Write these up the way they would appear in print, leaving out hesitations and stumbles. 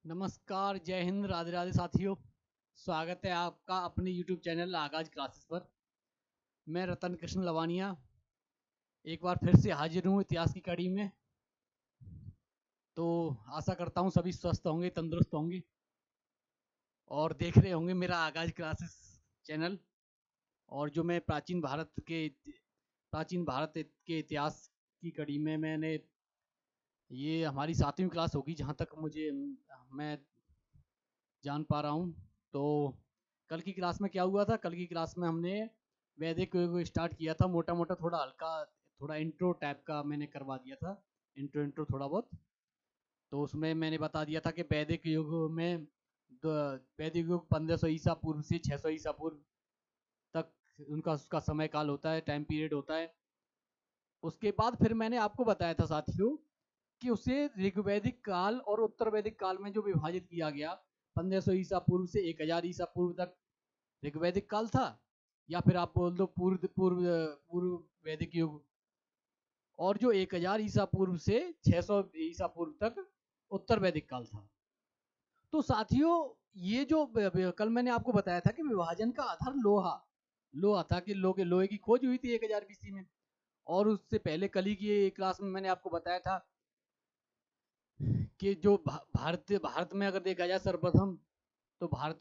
नमस्कार, जय हिंद, राधे राधे साथियों। स्वागत है आपका अपने YouTube चैनल आगाज क्लासेस पर। मैं रतन कृष्ण लवानिया एक बार फिर से हाजिर हूँ इतिहास की कड़ी में। तो आशा करता हूँ सभी स्वस्थ होंगे, तंदुरुस्त होंगे और देख रहे होंगे मेरा आगाज क्लासेस चैनल। और जो मैं प्राचीन भारत के इतिहास की कड़ी में मैंने ये हमारी 7वीं क्लास होगी जहाँ तक मैं जान पा रहा हूँ। तो कल की क्लास में क्या हुआ था? कल की क्लास में हमने वैदिक युग को स्टार्ट किया था, मोटा मोटा थोड़ा हल्का, थोड़ा इंट्रो टाइप का मैंने करवा दिया था। इंट्रो थोड़ा बहुत। तो उसमें मैंने बता दिया था कि वैदिक युग में वैदिक युग 1500 ईसा पूर्व से 600 ईसा पूर्व तक उनका उसका समय काल होता है, टाइम पीरियड होता है। उसके बाद फिर मैंने आपको बताया था साथियों कि उसे ऋग्वैदिक काल और उत्तर वैदिक काल में जो विभाजित किया गया, 1500 ईसा पूर्व से 1000 ईसा पूर्व तक ऋग्वैदिक काल था, या फिर आप बोल दो पूर्व पूर्व पूर्व वैदिक युग। और जो 1000 ईसा पूर्व से 600 ईसा पूर्व तक उत्तर वैदिक काल था। तो साथियों, ये जो कल मैंने आपको बताया था कि विभाजन का आधार लोहा लोहा था, कि लोहे की खोज हुई थी 1000 बीसी में। और उससे पहले कली की क्लास में मैंने आपको बताया था कि जो भारत में अगर देखा जाए सर्वप्रथम, तो भारत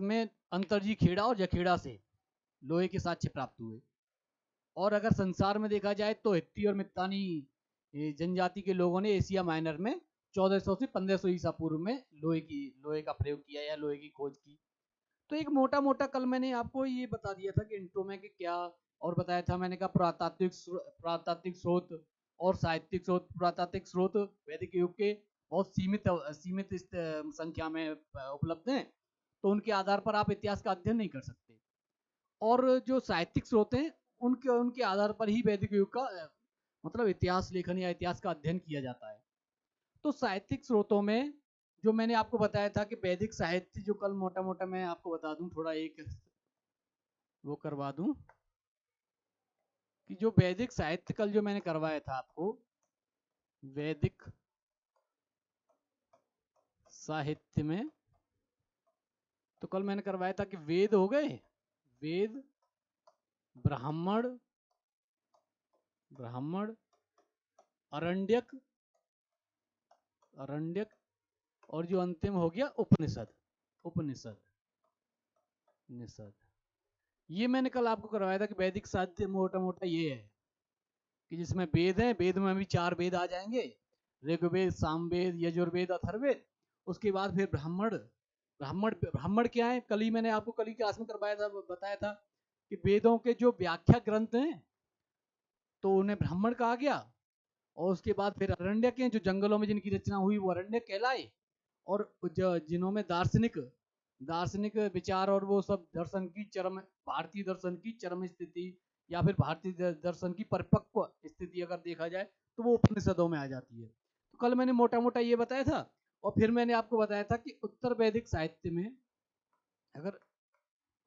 में अंतरजी खेड़ा और जखेड़ा से लोहे के साक्ष्य प्राप्त हुए। और अगर संसार में देखा जाए तो हित्ती और मित्तानी जनजाति के लोगों ने एशिया माइनर में 1400 से 1500 ईसा पूर्व में लोहे का प्रयोग किया या लोहे की खोज की। तो एक मोटा मोटा कल मैंने आपको ये बता दिया था कि इंट्रो में कि क्या, और बताया था मैंने कहा पुरातात्विक स्रोत और साहित्यिक स्रोत। पुरातात्विक स्रोत वैदिक युग के बहुत सीमित संख्या में उपलब्ध हैं, तो उनके आधार पर आप इतिहास का अध्ययन नहीं कर सकते। और जो साहित्यिक स्रोत हैं, उनके उनके आधार पर ही वैदिक युग का मतलब इतिहास लेखन या इतिहास का अध्ययन किया जाता है। तो साहित्यिक स्रोतों में जो मैंने आपको बताया था कि वैदिक साहित्य, जो कल मोटा मोटा मैं आपको बता दूं, थोड़ा एक वो करवा दूं कि जो वैदिक साहित्य कल जो मैंने करवाया था आपको, वैदिक साहित्य में, तो कल मैंने करवाया था कि वेद हो गए, वेद, ब्राह्मण, ब्राह्मण, अरण्यक, अरण्यक, और जो अंतिम हो गया उपनिषद, उपनिषद, निषद। ये मैंने कल आपको करवाया था कि वैदिक साहित्य मोटा मोटा ये है कि जिसमें वेद है, वेद में भी 4 वेद आ जाएंगे, ऋग्वेद, सामवेद, यजुर्वेद, अथर्ववेद। उसके बाद फिर ब्राह्मण। ब्राह्मण क्या है? कल ही मैंने आपको कल ही क्लास में करवाया था, बताया था कि वेदों के जो व्याख्या ग्रंथ हैं, तो उन्हें ब्राह्मण कहा गया। और उसके बाद फिर अरण्यक हैं, जो जंगलों में जिनकी रचना हुई वो अरण्यक कहलाए। और जिन्होंने दार्शनिक दार्शनिक विचार और वो सब दर्शन की चरम, भारतीय दर्शन की चरम स्थिति या फिर भारतीय दर्शन की परिपक्व स्थिति अगर देखा जाए, तो वो उपनिषदों में आ जाती है। तो कल मैंने मोटा मोटा ये बताया था। और फिर मैंने आपको बताया था कि उत्तर वैदिक साहित्य में, अगर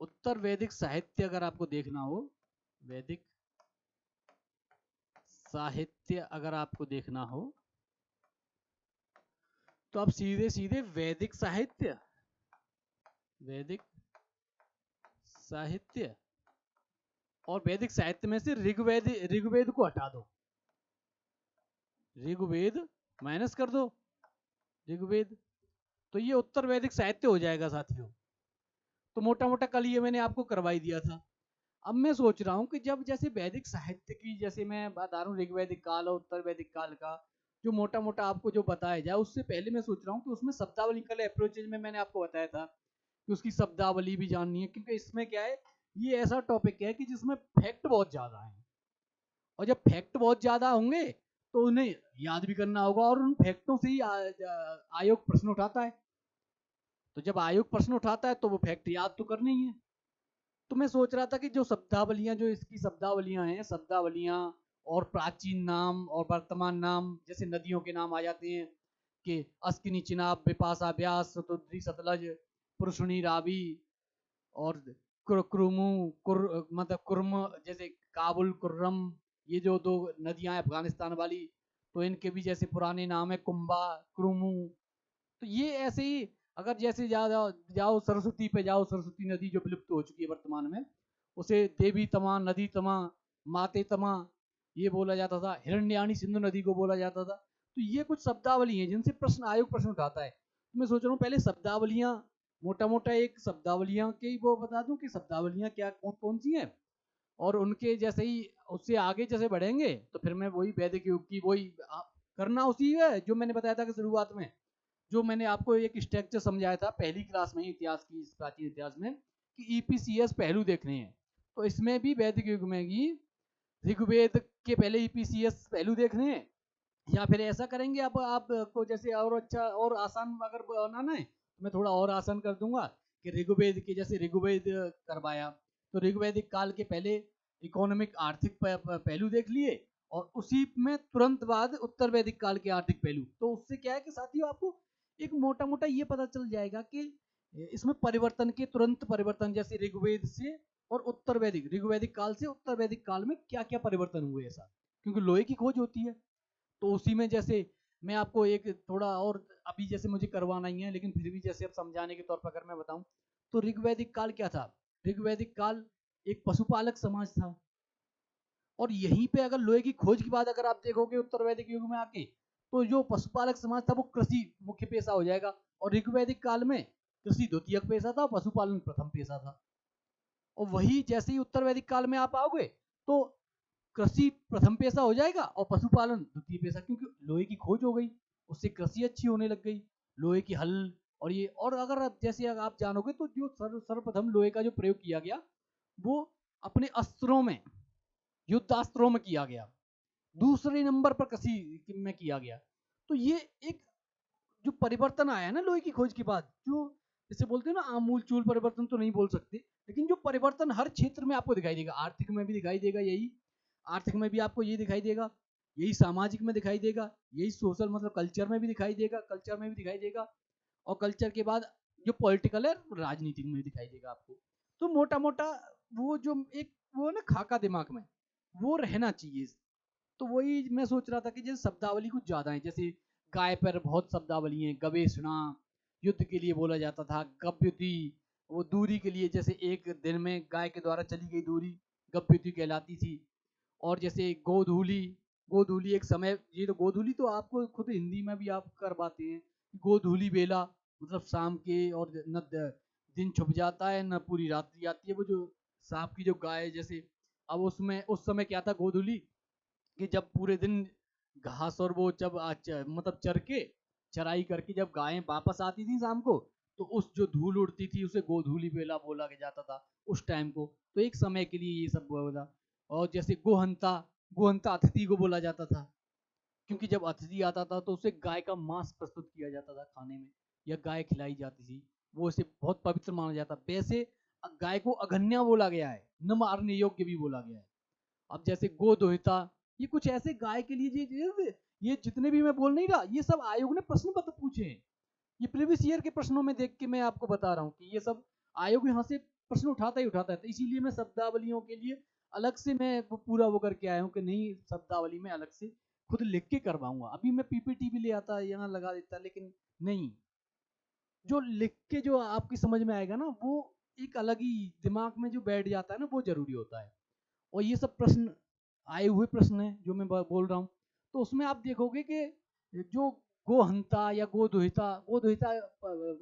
उत्तर वैदिक साहित्य अगर आपको देखना हो, वैदिक साहित्य अगर आपको देखना हो, तो आप सीधे सीधे वैदिक साहित्य, वैदिक साहित्य, और वैदिक साहित्य में से ऋग्वेद को हटा दो, ऋग्वेद माइनस कर दो, ऋग्वेद। तो ये उत्तर वैदिक साहित्य हो जाएगा साथियों। तो मोटा मोटा कल ये मैंने आपको करवाई दिया था। अब मैं सोच रहा हूँ कि जब जैसे वैदिक साहित्य की, जैसे मैं बता रहा हूँ ऋग्वैदिक काल और उत्तर वैदिक काल का जो मोटा मोटा आपको जो बताया जाए, उससे पहले मैं सोच रहा हूँ कि उसमें शब्दावली कल अप्रोचेज में मैंने आपको बताया था कि उसकी शब्दावली भी जाननी है, क्योंकि इसमें क्या है, ये ऐसा टॉपिक है कि जिसमें फैक्ट बहुत ज्यादा है। और जब फैक्ट बहुत ज्यादा होंगे तो उन्हें याद भी करना होगा, और उन फैक्टों से ही आयोग प्रश्न उठाता है। तो जब आयोग प्रश्न उठाता है तो वो फैक्ट याद तो करनी ही है। तो मैं सोच रहा था कि जो शब्दावलियां, जो इसकी शब्दावलियां हैं, शब्दावलियां और प्राचीन नाम और वर्तमान नाम, जैसे नदियों के नाम आ जाते हैं कि अस्किनी, चिनाब, बिपाशा, ब्यास, सतुद्री, सतलज, पुरुषणी, रावी, और कुरमू, मतलब कुर्म, जैसे काबुल, कुर्रम, ये जो 2 नदियां हैं अफगानिस्तान वाली, तो इनके भी जैसे पुराने नाम है कुंभा, क्रुमु। तो ये ऐसे ही अगर जैसे जाओ जाओ सरस्वती पे जाओ, सरस्वती नदी जो विलुप्त हो चुकी है वर्तमान में, उसे देवी तमा, नदी तमा, माते तमा ये बोला जाता था। हिरण्याणी सिंधु नदी को बोला जाता था। तो ये कुछ शब्दावली हैं जिनसे प्रश्न आयोग प्रश्न उठाता है। तो मैं सोच रहा हूँ पहले शब्दावलियां, मोटा मोटा एक शब्दावलियां के वो बता दूं कि शब्दावलियां क्या कौन कौन सी हैं, और उनके जैसे ही उससे आगे जैसे बढ़ेंगे तो फिर मैं वही वैदिक युग की वही करना उसी है जो मैंने बताया था कि शुरुआत में जो मैंने आपको एक स्ट्रक्चर समझाया था पहली क्लास में ही इतिहास की, इस प्राचीन इतिहास में, कि ईपीसीएस पहलू देखने हैं। तो इसमें भी वैदिक युग में ही ऋग्वेद के पहले ईपीसीएस पहलू देखने हैं, या फिर ऐसा करेंगे अब आपको जैसे और अच्छा और आसान अगर बनाना है तो मैं थोड़ा और आसान कर दूंगा कि ऋग्वेद के जैसे ऋग्वेद करवाया तो ऋग्वैदिक काल के पहले इकोनॉमिक आर्थिक पहलू देख लिए, और उसी में तुरंत बाद उत्तर वैदिक काल के आर्थिक पहलू। तो उससे क्या है कि साथियों आपको एक मोटा मोटा ये पता चल जाएगा कि इसमें परिवर्तन के तुरंत परिवर्तन जैसे ऋग्वेद से और उत्तर वैदिक, ऋग्वैदिक काल से उत्तर वैदिक काल में क्या क्या परिवर्तन हुए ऐसा, क्योंकि लोहे की खोज होती है। तो उसी में जैसे मैं आपको एक थोड़ा और अभी जैसे मुझे करवाना ही है लेकिन फिर भी जैसे अब समझाने के तौर पर अगर मैं बताऊं तो ऋग्वैदिक काल क्या था। ऋग्वैदिक काल एक पशुपालक समाज था, और यहीं पे अगर लोहे की खोज की बात अगर आप देखोगे उत्तर वैदिक युग में आके तो जो पशुपालक समाज था वो कृषि मुख्य पेशा हो जाएगा, और ऋग्वैदिक काल में कृषि द्वितीयक पेशा था, पशुपालन प्रथम पेशा था। और वही जैसे ही उत्तर वैदिक काल में आप आओगे तो कृषि प्रथम पेशा हो जाएगा और पशुपालन द्वितीय पेशा, क्योंकि लोहे की खोज हो गई, उससे कृषि अच्छी होने लग गई, लोहे की हल और ये। और अगर आप जैसे आप जानोगे तो जो सर्वप्रथम लोहे का जो प्रयोग किया गया वो अपने अस्त्रों में, युद्धास्त्रों में किया गया, दूसरे नंबर पर कृषि में किया गया। तो ये एक जो परिवर्तन आया ना लोहे की खोज के बाद, जो जैसे बोलते हैं ना आमूल चूल परिवर्तन तो नहीं बोल सकते, लेकिन जो परिवर्तन हर क्षेत्र में आपको दिखाई देगा, आर्थिक में भी दिखाई देगा यही, आर्थिक में भी आपको ये दिखाई देगा, यही सामाजिक में दिखाई देगा, यही सोशल मतलब कल्चर में भी दिखाई देगा, कल्चर में भी दिखाई देगा, और कल्चर के बाद जो पॉलिटिकल है राजनीतिक में भी दिखाई देगा आपको। तो मोटा मोटा वो जो एक वो ना खाका दिमाग में वो रहना चाहिए। तो वही मैं सोच रहा था कि जैसे शब्दावली कुछ ज्यादा है, जैसे गाय पर बहुत शब्दावली है, गवेषणा युद्ध के लिए बोला जाता था, गव्युति वो दूरी के लिए, जैसे एक दिन में गाय के द्वारा चली गई दूरी गव्युति कहलाती थी। और जैसे गोधूली, गोधूली एक समय, ये तो गोधूली तो आपको खुद हिंदी में भी आप कर पाते हैं, गोधूली बेला मतलब शाम के, और न दिन छुप जाता है न पूरी रात्रि आती है, वो जो सांप की जो गाय जैसे। अब उसमें उस समय क्या था गोधूली, कि जब पूरे दिन घास और वो जब मतलब चर के चराई करके जब गायें वापस आती थी शाम को, तो उस जो धूल उड़ती थी उसे गोधूली बेला बोला जाता था उस टाइम को। तो एक समय के लिए ये सब बोला। और जैसे गोहंता, गोहंता अतिथि को बोला जाता था, क्योंकि जब अतिथि आता था तो उसे गाय का मांस प्रस्तुत किया जाता था खाने में, या गाय खिलाई जाती थी, वो इसे बहुत पवित्र माना जाता। वैसे गाय को अघन्या बोला गया है, न मारने योग्य भी बोला गया है। अब जैसे गोदोहिता, ये कुछ ऐसे गाय के लिए ये जितने भी मैं बोल नहीं रहा, ये सब आयोग ने प्रश्न पत्र पूछे हैं। ये प्रीवियस ईयर के प्रश्नों में देख के मैं आपको बता रहा हूँ कि ये सब आयोग यहाँ से प्रश्न उठाता ही उठाता है। तो इसीलिए मैं शब्दावलियों के लिए अलग से मैं वो पूरा वो करके आया हूँ कि नहीं, शब्दावली में अलग से खुद लिख के करवाऊंगा। अभी मैं पीपीटी भी ले आता यहाँ लगा देता, लेकिन नहीं, जो लिख के जो आपकी समझ में आएगा ना वो एक अलग ही दिमाग में जो बैठ जाता है ना, वो जरूरी होता है। और ये सब प्रश्न आए हुए प्रश्न हैं जो मैं बोल रहा हूँ। तो उसमें आप देखोगे कि जो गोहंता या गोदोहिता, गोदोहिता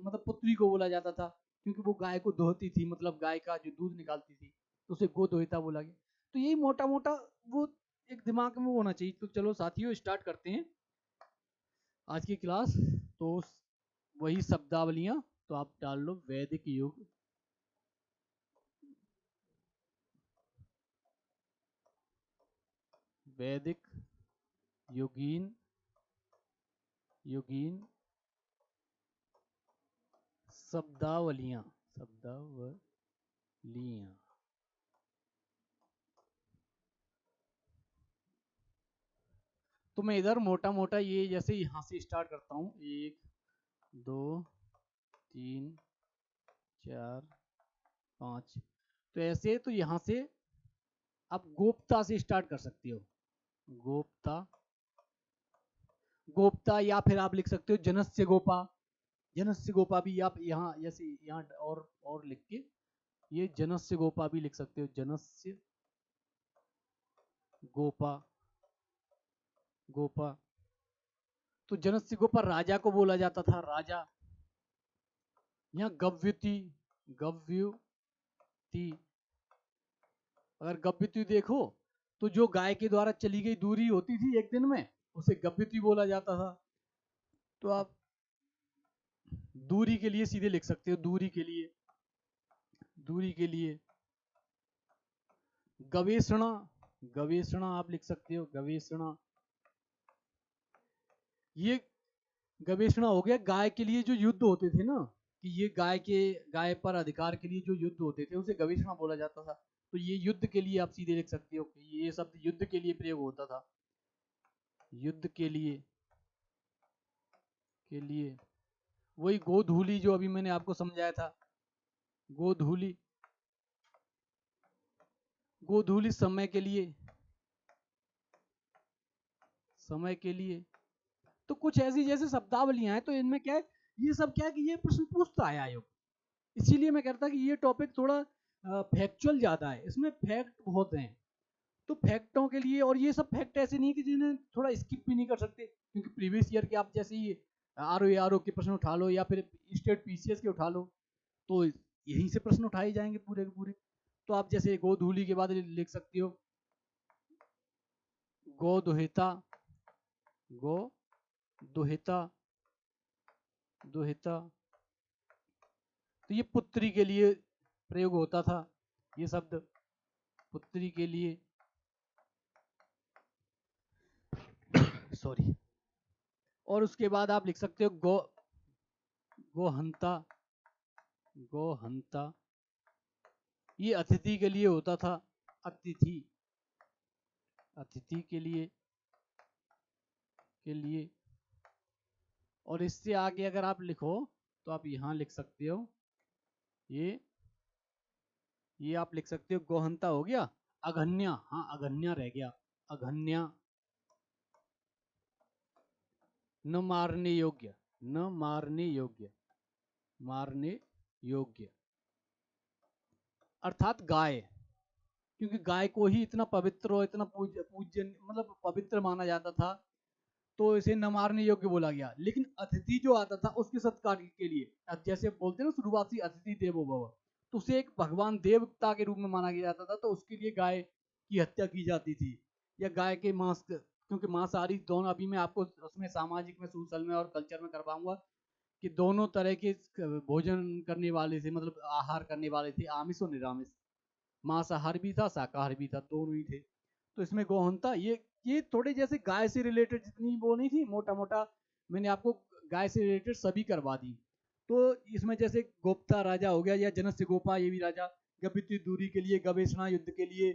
मतलब पुत्री को बोला जाता था, क्योंकि वो गाय को दोहती थी, मतलब गाय का जो दूध निकालती थी, तो उसे गोदोहिता बोला गया। तो यही मोटा मोटा वो एक दिमाग में होना चाहिए। तो चलो साथियों स्टार्ट करते हैं आज की क्लास। तो वही शब्दावलियां तो आप डाल लो, वैदिक युग, वैदिक युगीन, युगीन शब्दावलियां, शब्दावलियां। तो मैं इधर मोटा मोटा ये जैसे यहाँ से स्टार्ट करता हूँ, 1 2 3 4 5। तो ऐसे तो यहाँ से आप गोप्ता से स्टार्ट कर सकते हो, गोप्ता, गोप्ता, या फिर आप लिख सकते हो जनस्य गोपा। जनस्य गोपा भी आप यहाँ जैसे यहाँ और लिख के ये जनस्य गोपा भी लिख सकते हो, जनस्य गोपा, गोपा। तो जनस्य गोपा राजा को बोला जाता था, राजा। यहाँ गव्युति, गव्युति, अगर गव्युति देखो तो जो गाय के द्वारा चली गई दूरी होती थी एक दिन में, उसे गव्युति बोला जाता था। तो आप दूरी के लिए सीधे लिख सकते हो, दूरी के लिए, दूरी के लिए। गवेषणा, गवेषणा आप लिख सकते हो, गवेषणा। ये गवेषणा हो गया गाय के लिए जो युद्ध होते थे ना, कि ये गाय पर अधिकार के लिए जो युद्ध होते थे उसे गवेषणा बोला जाता था। तो ये युद्ध के लिए आप सीधे लिख सकते हो कि ये शब्द युद्ध के लिए प्रयोग होता था, युद्ध के लिए, के लिए। वही गोधूली जो अभी मैंने आपको समझाया था, गोधूली, गोधूली समय के लिए, समय के लिए। तो कुछ ऐसी जैसे शब्दावलियां हैं, तो इनमें क्या है, ये सब क्या है कि ये प्रश्न पूछता है आयोग। इसीलिए मैं कहता कि ये टॉपिक थोड़ा फैक्चुअल ज्यादा है, इसमें फैक्ट बहुत हैं। तो फैक्टों के लिए, और ये सब फैक्ट ऐसे नहीं है कि जिन्हें थोड़ा स्किप भी नहीं कर सकते, क्योंकि प्रीवियस ईयर के आप जैसे ही आर ओ के प्रश्न उठा लो या फिर स्टेट पीसीएस के उठा लो, तो यहीं से प्रश्न उठाए जाएंगे पूरे के पूरे। तो आप जैसे गोधूली के बाद लिख सकते हो गोदुहिता, गो दुहिता, दुहिता। तो ये पुत्री के लिए प्रयोग होता था, ये शब्द पुत्री के लिए, सॉरी। और उसके बाद आप लिख सकते हो गोहंता, गोहंता। ये अतिथि के लिए होता था, अतिथि, अतिथि के लिए, के लिए। और इससे आगे अगर आप लिखो तो आप यहां लिख सकते हो, ये आप लिख सकते हो गोहंता हो गया। अघन्या, हाँ अघन्या रह गया, अघन्या। न मारने योग्य, न मारने योग्य, मारने योग्य। अर्थात गाय, क्योंकि गाय को ही इतना पवित्र और इतना पूज्य मतलब पवित्र माना जाता था, तो इसे न मारने योग्य बोला गया। लेकिन अतिथि जो आता था उसके सत्कार के लिए, जैसे बोलते हैं ना शुरुआती अतिथि देवो भव, तो उसे एक भगवान देवता के रूप में माना गया जाता था, तो उसके लिए गाय की हत्या की जाती थी, या गाय के मांस, क्योंकि मांसाहारी दोनों, अभी मैं आपको उसमें सामाजिक में, सोशल में और कल्चर में करवाऊंगा कि दोनों तरह के भोजन करने वाले थे, मतलब आहार करने वाले थे, आमिष और निरामिष। मांसाहार भी था, शाकाहार भी था, दोनों ही थे। तो इसमें गोहनता, ये थोड़े जैसे गाय से रिलेटेड जितनी वो नहीं थी, मोटा मोटा मैंने आपको गाय से रिलेटेड सभी करवा दी। तो इसमें जैसे गोप्ता राजा हो गया, या जनस्य गोपा ये भी राजा, गवित्व दूरी के लिए, गवेषणा युद्ध के लिए,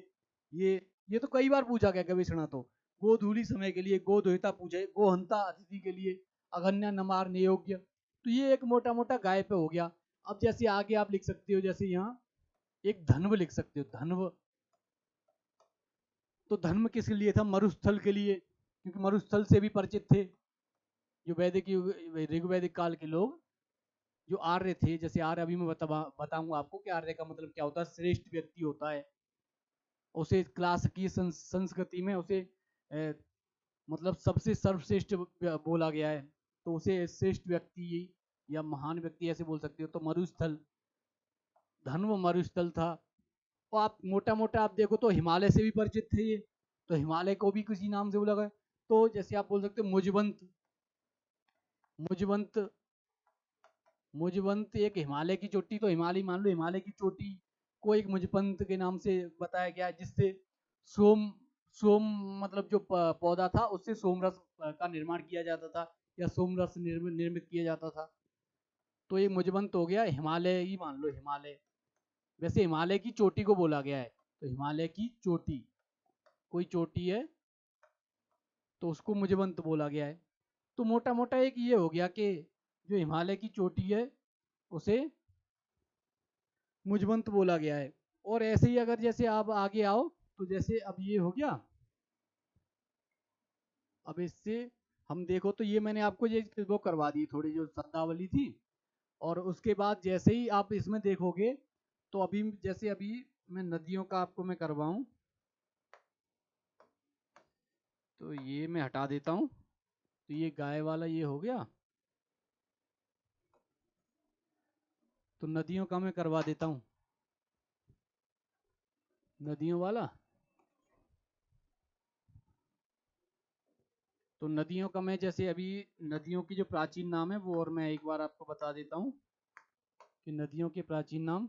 ये तो कई बार पूछा गया गवेषणा। तो गोधूली समय के लिए, गोदोहिता पूछे, गोहंता अतिथि के लिए, अगन्या नमार नियोग्य। तो ये एक मोटा मोटा गाय पे हो गया। अब जैसे आगे आप लिख सकते हो, जैसे यहाँ एक धन्व लिख सकते हो, धन्व। तो धर्म किसके लिए था, मरुस्थल के लिए, क्योंकि मरुस्थल से भी परिचित थे जो वैदिक ऋग्वैदिक काल के लोग, जो आर्य थे। जैसे आर्य अभी मैं बताऊंगा आपको कि आर्य का मतलब क्या होता है, श्रेष्ठ व्यक्ति होता है। उसे क्लास की संस्कृति में उसे मतलब सबसे सर्वश्रेष्ठ बोला गया है, तो उसे श्रेष्ठ व्यक्ति या महान व्यक्ति ऐसे बोल सकते हो। तो मरुस्थल, धन्व मरुस्थल था। और आप मोटा मोटा आप देखो तो हिमालय से भी परिचित थे ये, तो हिमालय को भी किसी नाम से बोला गया। तो जैसे आप बोल सकते हो मुजवंत, मुजवंत, मुजवंत एक हिमालय की चोटी, तो हिमालय मान लो, हिमालय की चोटी को एक मुजवंत के नाम से बताया गया, जिससे सोम, सोम मतलब जो पौधा था उससे सोमरस का निर्माण किया जाता था, या सोमरस निर्मित किया जाता था। तो ये मुजवंत हो गया, हिमालय ही मान लो, हिमालय। वैसे हिमालय की चोटी को बोला गया है, तो हिमालय की चोटी, कोई चोटी है तो उसको मुजवंत बोला गया है। तो मोटा मोटा एक ये हो गया कि जो हिमालय की चोटी है उसे मुजवंत बोला गया है। और ऐसे ही अगर जैसे आप आगे आओ, तो जैसे अब ये हो गया, अब इससे हम देखो तो ये मैंने आपको ये वो करवा दी थोड़ी जो शब्दावली थी। और उसके बाद जैसे ही आप इसमें देखोगे तो अभी जैसे अभी मैं नदियों का आपको मैं करवाऊं, तो ये मैं हटा देता हूँ। तो ये गाय वाला ये हो गया। तो नदियों का मैं करवा देता हूँ, नदियों वाला। तो नदियों का मैं जैसे अभी नदियों की जो प्राचीन नाम है वो और मैं एक बार आपको बता देता हूँ कि नदियों के प्राचीन नाम।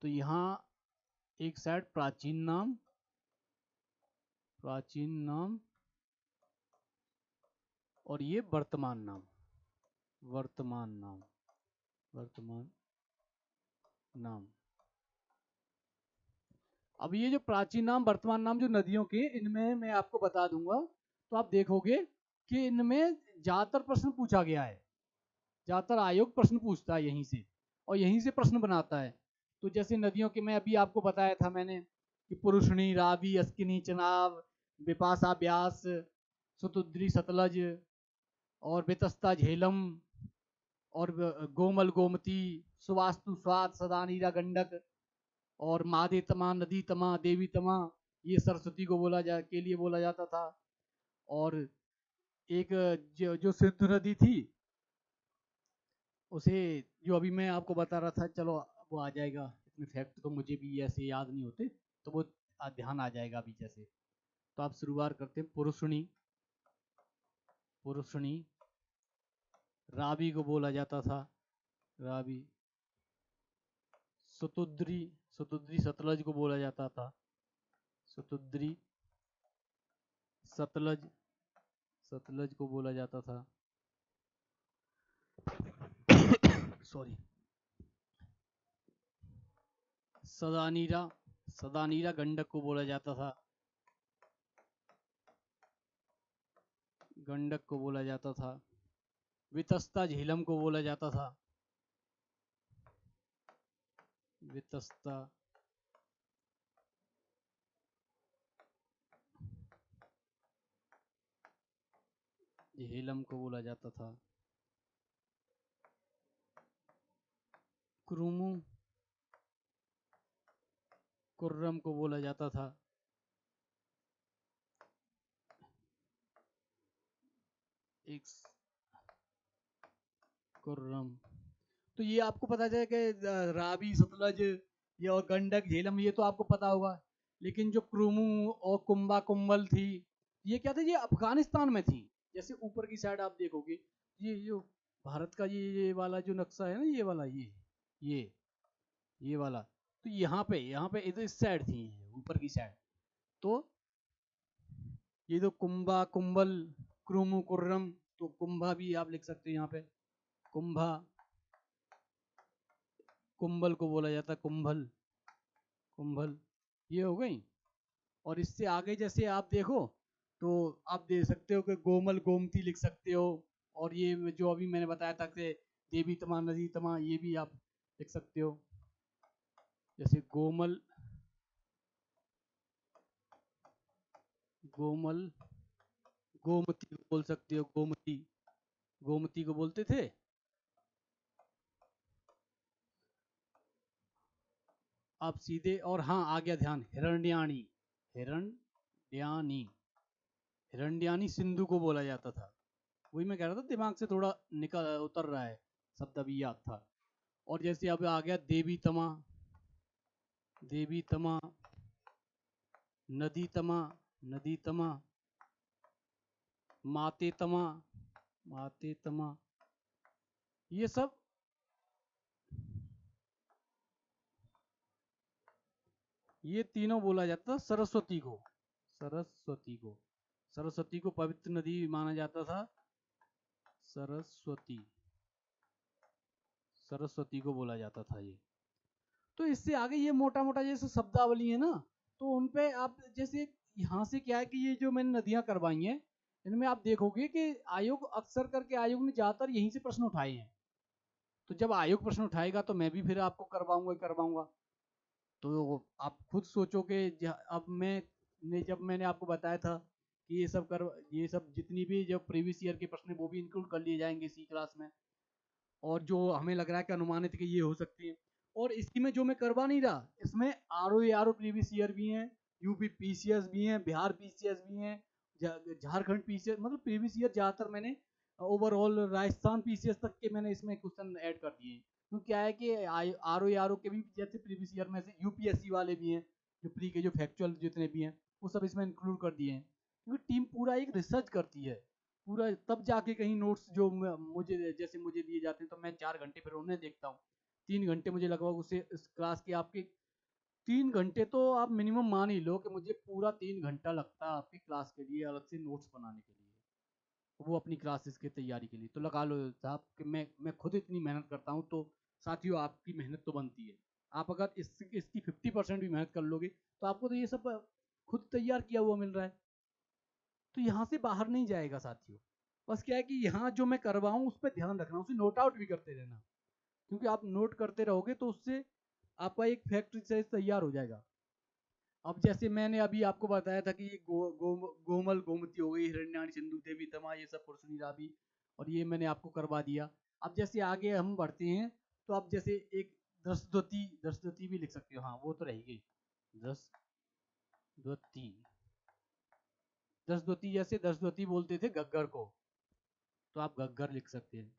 तो यहाँ एक साइड प्राचीन नाम, प्राचीन नाम, और ये वर्तमान नाम, वर्तमान नाम, वर्तमान नाम। अब ये जो प्राचीन नाम वर्तमान नाम जो नदियों के, इनमें मैं आपको बता दूंगा। तो आप देखोगे कि इनमें ज्यादातर प्रश्न पूछा गया है, ज्यादातर आयोग प्रश्न पूछता है यहीं से, और यहीं से प्रश्न बनाता है। तो जैसे नदियों के मैं अभी आपको बताया था मैंने कि पुरुषणी, रावी, अस्किनी, चनाब, बिपाशा, ब्यास, सुतुद्री, सतलज, और बेतस्ता, झेलम, और गोमल, गोमती, सुवास्तु, स्वात, सदानीरा, गंडक, और मादे तमा, नदी तमा, देवी तमा, ये सरस्वती को बोला जा के लिए बोला जाता था। और एक जो सिंधु नदी थी उसे, जो अभी मैं आपको बता रहा था, चलो वो आ जाएगा, इतने फैक्ट तो मुझे भी ऐसे याद नहीं होते, तो वो ध्यान आ जाएगा अभी जैसे। तो आप शुरुआत करते हैं पुरुषणी, पुरुषणी, रावी को बोला जाता था, रावी, सतुद्री, सतुद्री सतलज को बोला जाता था, सतुद्री, सतलज, सतलज को बोला जाता था। सॉरी। सदानीरा, सदानीरा गंडक को बोला जाता था, गंडक को बोला जाता था। वितस्ता झेलम को बोला जाता था, वितस्ता, झेलम को बोला जाता था। क्रुमु, कुर्रम को बोला जाता था। एक कुर्रम। तो ये आपको पता चले कि रावी, सतलज, ये और गंडक, झेलम, ये तो आपको पता होगा। लेकिन जो क्रुमु और कुंभा कुंभल थी, ये क्या थे, ये अफगानिस्तान में थी। जैसे ऊपर की साइड आप देखोगे, ये जो भारत का ये वाला जो नक्शा है ना, ये वाला, ये ये वाला, तो यहाँ पे इधर इस साइड थी, ऊपर की साइड। तो ये जो कुंभा कुंभल, क्रुमु कुर्रम, तो कुंभा भी आप लिख सकते हो यहाँ पे, कुंभा, कुंभल को बोला जाता है कुंभल, कुंभल, ये हो गई। और इससे आगे जैसे आप देखो तो आप देख सकते हो कि गोमल, गोमती लिख सकते हो। और ये जो अभी मैंने बताया था कि देवी तमा, नदी तमा, ये भी आप लिख सकते हो। जैसे गोमल, गोमल, गोमती को बोल सकते हो, गोमती, गोमती को बोलते थे। आप सीधे, और हाँ आ गया ध्यान, हिरण्याणी, हिरण्यानी, हिरण्यानी सिंधु को बोला जाता था। वही मैं कह रहा था, दिमाग से थोड़ा निकल उतर रहा है, शब्द अभी याद था। और जैसे अब आ गया देवी तमा, देवी तमा, नदी तमा, नदी तमा, माते तमा, माते तमा, ये सब, ये तीनों बोला जाता था सरस्वती को, सरस्वती को, सरस्वती को पवित्र नदी माना जाता था, सरस्वती, सरस्वती को बोला जाता था ये। तो इससे आगे ये मोटा मोटा जैसे शब्दावली है ना, तो उनपे आप जैसे, यहाँ से क्या है कि ये जो मैंने नदियां करवाई हैं, इनमें आप देखोगे कि आयोग अक्सर करके आयोग ने ज्यादातर यहीं से प्रश्न उठाए हैं। तो जब आयोग प्रश्न उठाएगा तो मैं भी फिर आपको करवाऊंगा ही करवाऊंगा। तो आप खुद सोचो कि अब मैं ने जब मैंने आपको बताया था कि ये सब जितनी भी जो प्रीवियस ईयर के प्रश्न है वो भी इंक्लूड कर लिए जाएंगे इसी क्लास में, और जो हमें लग रहा है कि अनुमानित कि ये हो सकती है। और इसी में जो मैं करवा नहीं रहा, इसमें आर ओ प्रीवियस ईयर भी हैं, यूपी पीसीएस भी हैं, बिहार पीसीएस भी हैं, झारखंड पीसीएस, मतलब प्रीवियस ईयर ज़्यादातर मैंने ओवरऑल राजस्थान पीसीएस तक के मैंने इसमें क्वेश्चन ऐड कर दिए हैं। तो क्या है कि आर ओ के भी जैसे प्रीवियस ईयर में से यूपीएससी वाले भी हैं, जो प्री के जो फैक्चुअल जितने भी हैं वो सब इसमें इंक्लूड कर दिए हैं, क्योंकि टीम पूरा एक रिसर्च करती है पूरा, तब जाके कहीं नोट्स जो मुझे जैसे मुझे दिए जाते हैं तो मैं 4 घंटे फिर उन्हें देखता हूँ, 3 घंटे मुझे लगभग उसे इस क्लास के आपके 3 घंटे तो आप मिनिमम मान ही लो कि मुझे पूरा 3 घंटा लगता है आपकी क्लास के लिए अलग से नोट्स बनाने के लिए, वो अपनी क्लासेस की तैयारी के लिए। तो लगा लो साहब कि मैं खुद इतनी मेहनत करता हूँ, तो साथियों आपकी मेहनत तो बनती है। आप अगर इसकी 50% भी मेहनत कर लोगे तो आपको तो ये सब खुद तैयार किया हुआ मिल रहा है, तो यहाँ से बाहर नहीं जाएगा साथियों। बस क्या है कि यहाँ जो मैं करवाऊँ उस पर ध्यान रखना, उसे नोट आउट भी करते रहना, क्योंकि आप नोट करते रहोगे तो उससे आपका एक फैक्ट तैयार हो जाएगा। अब जैसे मैंने अभी आपको बताया था कि ये गोमल गोमती हो गई, हिरण्याणी सिंधु देवी तमा, ये सब पुरुषनी रावी, और ये मैंने आपको करवा दिया। अब जैसे आगे हम बढ़ते हैं तो आप जैसे एक दृष्टद्वती भी लिख सकते हो, हाँ वो तो रहेगी दृष्टद्वती। दृष्टद्वती जैसे दृष्टद्वती बोलते थे घग्गर को, तो आप घग्गर लिख सकते हैं,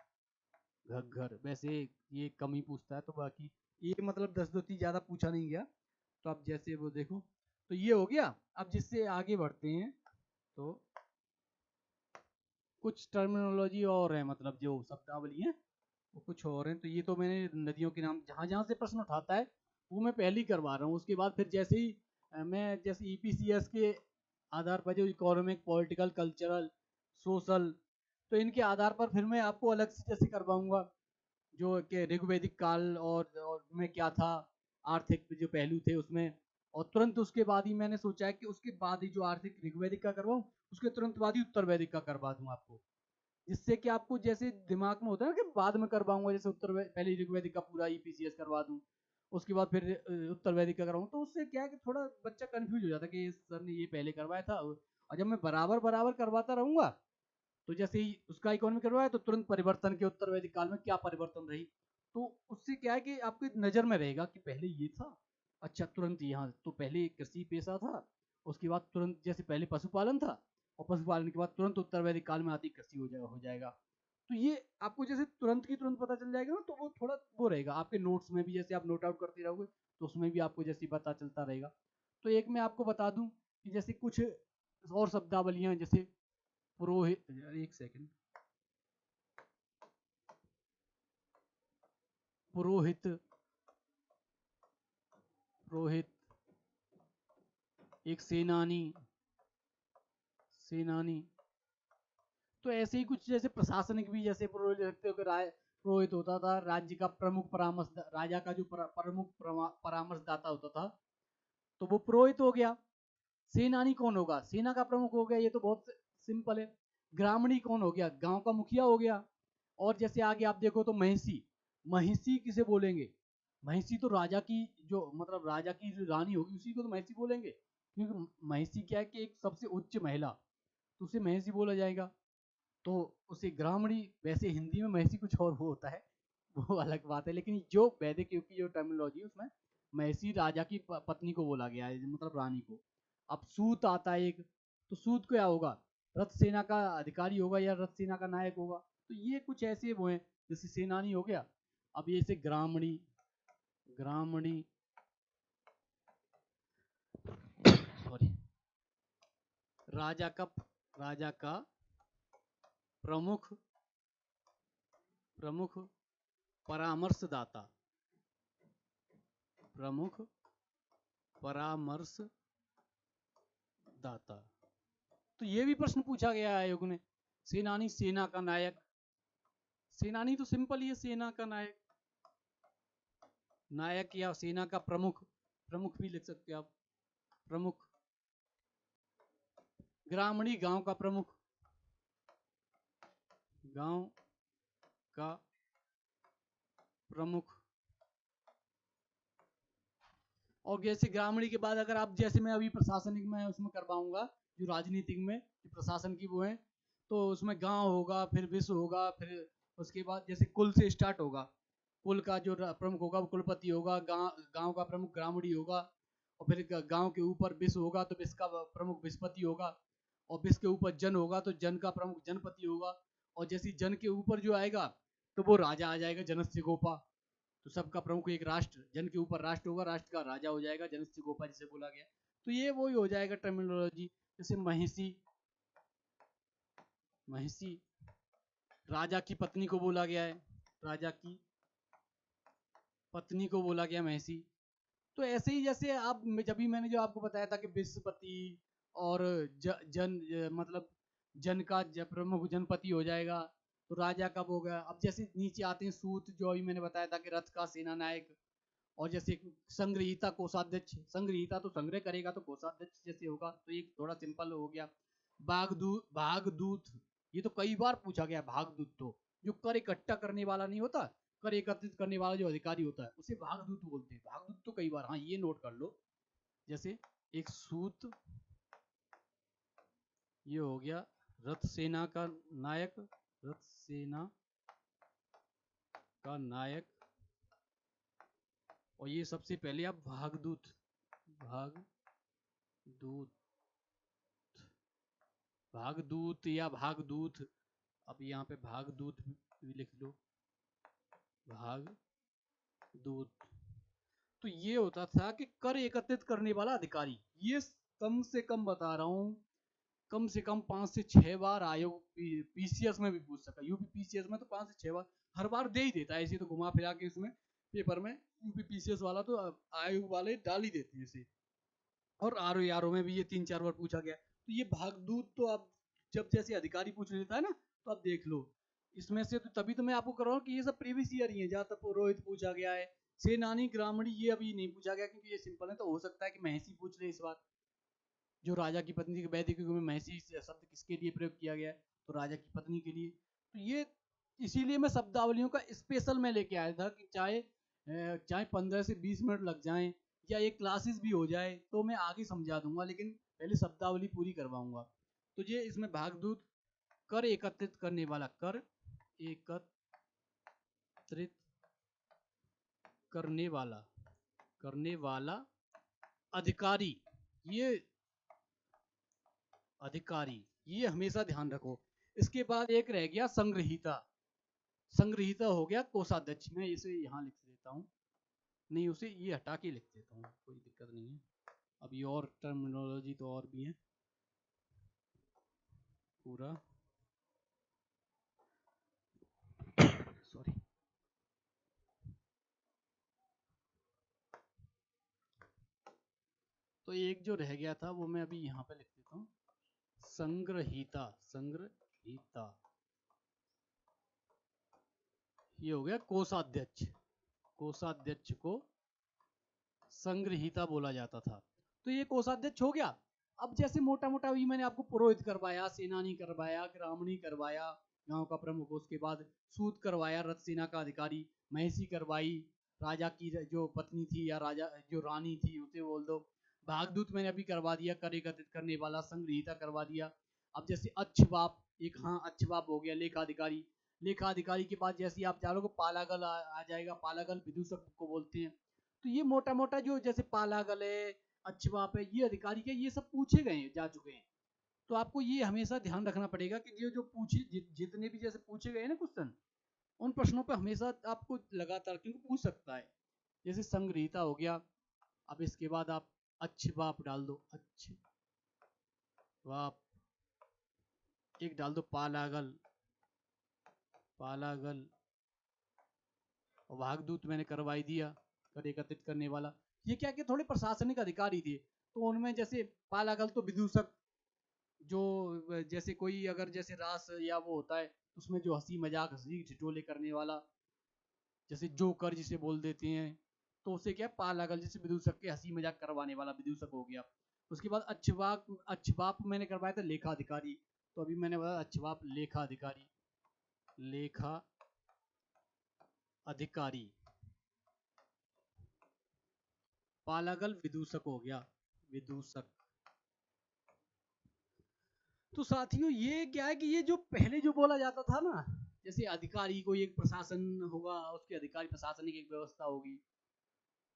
घग्गर। वैसे ये कम ही पूछता है, तो बाकी ये मतलब दृष्टद्वती ज्यादा पूछा नहीं गया, तो आप जैसे वो देखो, तो ये हो गया। अब जिससे आगे बढ़ते हैं तो कुछ टर्मिनोलॉजी और है, मतलब जो शब्दावली है वो कुछ और हैं। तो ये तो मैंने नदियों के नाम जहाँ जहाँ से प्रश्न उठाता है वो मैं पहले ही करवा रहा हूँ। उसके बाद फिर जैसे ही मैं जैसे ईपीसीएस के आधार पर जो इकोनॉमिक पॉलिटिकल कल्चरल सोशल, तो इनके आधार पर फिर मैं आपको अलग से जैसे करवाऊंगा, जो कि ऋग्वैदिक काल और में क्या था, आर्थिक जो पहलू थे उसमें। और तुरंत उसके बाद ही मैंने सोचा है कि उसके बाद ही जो आर्थिक ऋग्वैदिक का करवाऊं, उसके तुरंत बाद ही उत्तर वैदिक का करवा दूं आपको, जिससे कि आपको जैसे दिमाग में होता है ना कि बाद में करवाऊंगा, जैसे पहले ऋग्वैदिक का पूरा ईपीसीएस करवा दूं, उसके बाद फिर उत्तर वैदिक का करवाऊं, तो उससे क्या है कि थोड़ा बच्चा कंफ्यूज हो जाता है कि सर ने ये पहले करवाया था, और जब मैं बराबर बराबर करवाता रहूंगा तो जैसे ही उसका इकोनॉमी करवाया तो तुरंत परिवर्तन के उत्तर वैदिक काल में क्या परिवर्तन रही, तो उससे क्या है कि आपकी नजर में रहेगा कि पहले ये था, अच्छा तुरंत यहाँ तो पहले कृषि पेशा था, उसके बाद तुरंत जैसे पहले पशुपालन था, और पशुपालन के बाद तुरंत उत्तर वैदिक काल में आती कृषि हो जाएगा। तो ये आपको जैसे तुरंत की तुरंत पता चल जाएगा ना, तो वो थोड़ा वो रहेगा आपके नोट्स में भी, जैसे आप नोट आउट करते रहोगे तो उसमें भी आपको जैसे पता चलता रहेगा। तो एक मैं आपको बता दूं कि जैसे कुछ और शब्दावलियां, जैसे पुरोहित, एक सेकंड, पुरोहित, पुरोहित, एक सेनानी, सेनानी, तो ऐसे ही कुछ जैसे प्रशासनिक भी, जैसे पुरोहित देखते हो कि पुरोहित होता था राज्य का प्रमुख परामर्श, राजा का जो प्रमुख परामर्शदाता होता था, तो वो पुरोहित हो गया। सेनानी कौन होगा, सेना का प्रमुख हो गया, ये तो बहुत सिंपल है। ग्रामणी कौन हो गया, गांव का मुखिया हो गया। और जैसे आगे आप देखो तो महिषी, महिषी किसे बोलेंगे, महिषी तो राजा की, जो मतलब राजा की जो रानी होगी उसी को तो महिषी बोलेंगे, क्योंकि महिषी क्या है कि एक सबसे उच्च महिला, तो उसे महिषी बोला जाएगा। तो उसे ग्रामणी, वैसे हिंदी में महिषी कुछ और वो होता है, वो अलग बात है, लेकिन जो वैदिक युग की जो टर्मिनोलॉजी है उसमें महिषी राजा की पत्नी को बोला गया है, मतलब रानी को। अब सूत आता है एक, तो सूत क्या होगा, रथ सेना का अधिकारी होगा या रथ सेना का नायक होगा। तो ये कुछ ऐसे वो हैं, जैसे सेनानी हो गया। अब ये से ग्रामणी, ग्रामणी, सॉरी, राजा का, राजा का प्रमुख, प्रमुख परामर्शदाता, प्रमुख परामर्शदाता। तो ये भी प्रश्न पूछा गया है आयोग ने। सेनानी, सेना का नायक, सेनानी तो सिंपल ही है, सेना का नायक, नायक या सेना का प्रमुख, प्रमुख भी लिख सकते हो आप, प्रमुख। ग्रामणी, गांव का प्रमुख, गांव का प्रमुख। और जैसे ग्रामणी के बाद अगर आप, जैसे मैं अभी प्रशासनिक में उसमें करवाऊंगा, जो राजनीतिक में जो प्रशासन की वो है। तो उसमें गांव होगा, फिर विश्व होगा, फिर उसके बाद जैसे कुल से स्टार्ट होगा। कुल का जो प्रमुख होगा वो कुलपति होगा, गांव का प्रमुख ग्रामणी होगा, और फिर गांव के ऊपर विश्व होगा तो विश्व का प्रमुख विश्वपति होगा, और विश्व के ऊपर जन होगा तो जन का प्रमुख जनपति होगा, और जैसे जन के ऊपर जो आएगा तो वो राजा आ जाएगा, जनस्य गोपा। तो सबका प्रमुख एक राष्ट्र, जन के ऊपर राष्ट्र होगा, राष्ट्र का राजा हो जाएगा, जनस्य गोपा जिसे बोला गया। तो ये वही हो जाएगा टर्मिनोलॉजी। जैसे महिषी, महिषी राजा की पत्नी को बोला गया है, राजा की पत्नी को बोला गया महिषी। तो ऐसे ही जैसे आप जब भी मैंने जो आपको बताया था कि विश्वपति और मतलब जन का प्रमुख जनपति हो जाएगा, तो राजा कब होगा। अब जैसे नीचे आते हैं सूत, जो अभी मैंने बताया था कि रथ का सेना नायक, और जैसे संग्रहीता कोषाध्यक्ष, संग्रहीता तो संग्रह करेगा तो कोषाध्यक्ष जैसे होगा, तो ये थोड़ा सिंपल हो गया। भागदूत, भागदूत ये तो कई बार पूछा गया। भागदूत तो जो कर इकट्ठा करने वाला नहीं होता, कर एकत्रित करने वाला जो अधिकारी होता है उसे भागदूत बोलते हैं। भागदूत तो कई बार, हाँ ये नोट कर लो। जैसे एक सूत, ये हो गया रथ सेना का नायक, रथ सेना का नायक, और ये सबसे पहले आप भागदूत, भागदूत, भागदूत या भागदूत, अब यहाँ पे भागदूत भी लिख लो, भागदूत। तो ये होता था कि कर एकत्रित करने वाला अधिकारी। ये कम से कम बता रहा हूँ, कम से कम 5 से 6 बार आयोग पीसीएस में भी पूछ सका। यूपी पीसीएस में तो 5 से 6 बार हर बार दे ही देता है, ऐसे तो घुमा फिरा के उसमें पेपर में यूपी पीसीएस वाला तो आयोग वाले डाल ही देते हैं इसे। और आरओ में भी ये 3-4 बार पूछा गया। तो ये भागदूत तो आप जब जैसे अधिकारी पूछ लेता है ना, तो आप देख लो इसमें से। तो तभी तो मैं आपको कर रहा हूँ कि ये सब प्रीवियस ईयर ही है। जहाँ तक पुरोहित पूछा गया है, सेनानी ग्रामणी ये अभी नहीं पूछा गया क्योंकि ये सिंपल है। तो हो सकता है कि महिषी पूछ ले इस बार, जो राजा की पत्नी के वैदिक युग में महिषी शब्द किसके लिए प्रयोग किया गया है, तो राजा की पत्नी के लिए। तो ये इसीलिए मैं शब्दावलियों का स्पेशल में लेके आया था कि चाहे चाहे 15 से 20 मिनट लग जाएं या एक क्लासेस भी हो जाए तो मैं आगे समझा दूंगा, लेकिन पहले शब्दावली पूरी करवाऊंगा। तो ये इसमें भागदूत, कर एकत्रित करने वाला, कर एकत्रित करने वाला अधिकारी, ये अधिकारी, ये हमेशा ध्यान रखो। इसके बाद एक रह गया संग्रहीता। संग्रहीता हो गया कोषाध्यक्ष। मैं इसे यहाँ लिख देता हूँ, नहीं उसे ये हटा के लिख देता हूँ, कोई दिक्कत नहीं है। अभी और टर्मिनोलॉजी तो और भी है पूरा, सॉरी। तो एक जो रह गया था वो मैं अभी यहाँ पे लिख देता हूँ, संग्रहीता। संग्रहीता ये हो गया कोषाध्यक्ष। कोषाध्यक्ष को संग्रहीता बोला जाता था। तो ये कोषाध्यक्ष हो गया। अब जैसे मोटा मोटा भी मैंने आपको पुरोहित करवाया, सेनानी करवाया, ग्रामणी करवाया, गांव का प्रमुख, उसके बाद सूत करवाया, रथ सेना का अधिकारी, महिषी करवाई, राजा की जो पत्नी थी या राजा जो रानी थी उसे बोल दो, भागदूत मैंने अभी करवा दिया, कर एकत्रित करने वाला, संग्रहीता करवा दिया। अब जैसे अच्छबाप, एक हाँ अच्छबाप हो गया, लेखाधिकारी। लेखाधिकारी के बाद जैसे आप चाहोगे पालागल आ जाएगा, पालागल विदूषक को बोलते हैं। तो ये मोटा मोटा जो जैसे पालागल है, अच्छबाप है, ये अधिकारी के ये सब पूछे गए जा चुके हैं। तो आपको ये हमेशा ध्यान रखना पड़ेगा कि ये जो पूछे जितने भी जैसे पूछे गए ना क्वेश्चन, उन प्रश्नों पे हमेशा आपको लगातार क्योंकि पूछ सकता है। जैसे संग्रहीता हो गया, अब इसके बाद आप अच्छबाप डाल दो, अच्छबाप, एक डाल दो पालागल, पालागल, और भागदूत मैंने करवाई दिया, कर एकत्रित करने वाला। ये क्या कि थोड़े प्रशासनिक अधिकारी थे, तो उनमें जैसे पालागल तो विदूषक, जो जैसे कोई अगर जैसे रास या वो होता है उसमें जो हंसी मजाक हंसी ठिठोले करने वाला, जैसे जोकर जिसे बोल देते हैं, तो उसे क्या पालागल जैसे विदूषक के हंसी मजाक करवाने वाला विदूषक हो गया। उसके बाद अच्छबाप, अच्छबाप मैंने करवाया था लेखा अधिकारी। तो अभी मैंने बताया अच्छबाप लेखा अधिकारी, लेखा अधिकारी। पालागल विदूषक हो गया, विदूषक। तो साथियों ये क्या है कि ये जो पहले जो बोला जाता था ना, जैसे अधिकारी कोई एक प्रशासन होगा, उसके अधिकारी प्रशासनिक एक व्यवस्था होगी,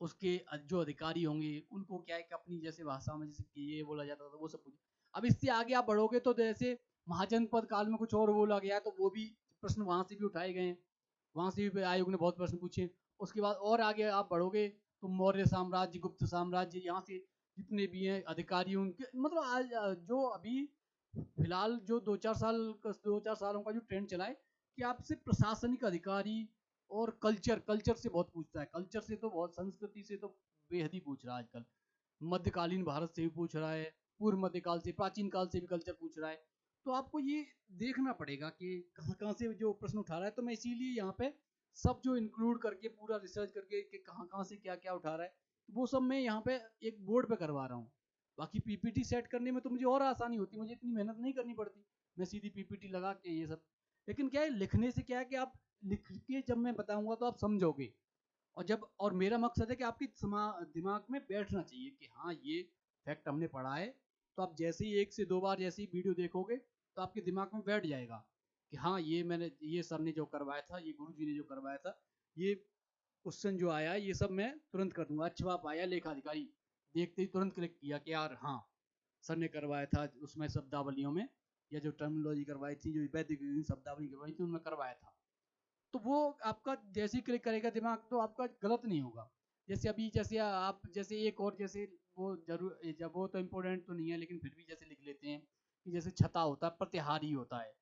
उसके जो अधिकारी होंगे उनको क्या है कि अपनी जैसे भाषा में जैसे कि ये बोला जाता था वो सब कुछ। अब इससे आगे आप बढ़ोगे तो जैसे महाजनपद काल में कुछ और बोला गया, तो वो भी प्रश्न वहां से भी उठाए गए हैं, वहां से भी आयोग ने बहुत प्रश्न पूछे। उसके बाद और आगे आप बढ़ोगे तो मौर्य साम्राज्य, गुप्त साम्राज्य, यहाँ से जितने भी हैं अधिकारी उनके, मतलब आज जो अभी फिलहाल जो 2-4 सालों का जो ट्रेंड चला है कि आपसे प्रशासनिक अधिकारी और कल्चर से बहुत पूछता है, कल्चर से तो बहुत, संस्कृति से तो बेहद ही पूछ रहा है आजकल। मध्यकालीन भारत से भी पूछ रहा है, पूर्व मध्यकाल से, प्राचीन काल से भी कल्चर पूछ रहा है। तो आपको ये देखना पड़ेगा कि कहाँ कहाँ से जो प्रश्न उठा रहा है। तो मैं इसीलिए यहाँ पे सब जो इंक्लूड करके पूरा रिसर्च करके कि कहाँ कहाँ से क्या क्या उठा रहा है, वो सब मैं यहाँ पे एक बोर्ड पे करवा रहा हूँ। बाकी पीपीटी सेट करने में तो मुझे और आसानी होती, मुझे इतनी मेहनत नहीं करनी पड़ती, मैं सीधी पीपीटी लगा के ये सब। लेकिन क्या है, लिखने से क्या है कि आप लिख के जब मैं बताऊंगा तो आप समझोगे, और मेरा मकसद है कि आपकी दिमाग में बैठना चाहिए कि हाँ ये फैक्ट हमने पढ़ा है। तो आप जैसे ही 1 से 2 बार जैसे ही वीडियो देखोगे तो आपके दिमाग में बैठ जाएगा कि हाँ ये सर ने जो करवाया था, ये गुरु जी ने जो करवाया था, ये क्वेश्चन जो आया ये सब मैं तुरंत कर दूंगा। अच्छा आप आया लेखाधिकारी, देखते ही तुरंत क्लिक किया कि यार हाँ सर ने करवाया था, उसमें शब्दावलियों में या जो टर्मिनोलॉजी करवाई थी, जो वैदिक शब्दावली करवाई थी, उनमें करवाया था। तो वो आपका जैसे ही क्लिक करेगा दिमाग तो आपका गलत नहीं होगा। जैसे अभी जैसे आप जैसे एक और जैसे वो जरूर, जब वो तो इम्पोर्टेंट तो नहीं है लेकिन फिर भी जैसे लिख लेते हैं कि जैसे छता होता है, प्रतिहारी होता है,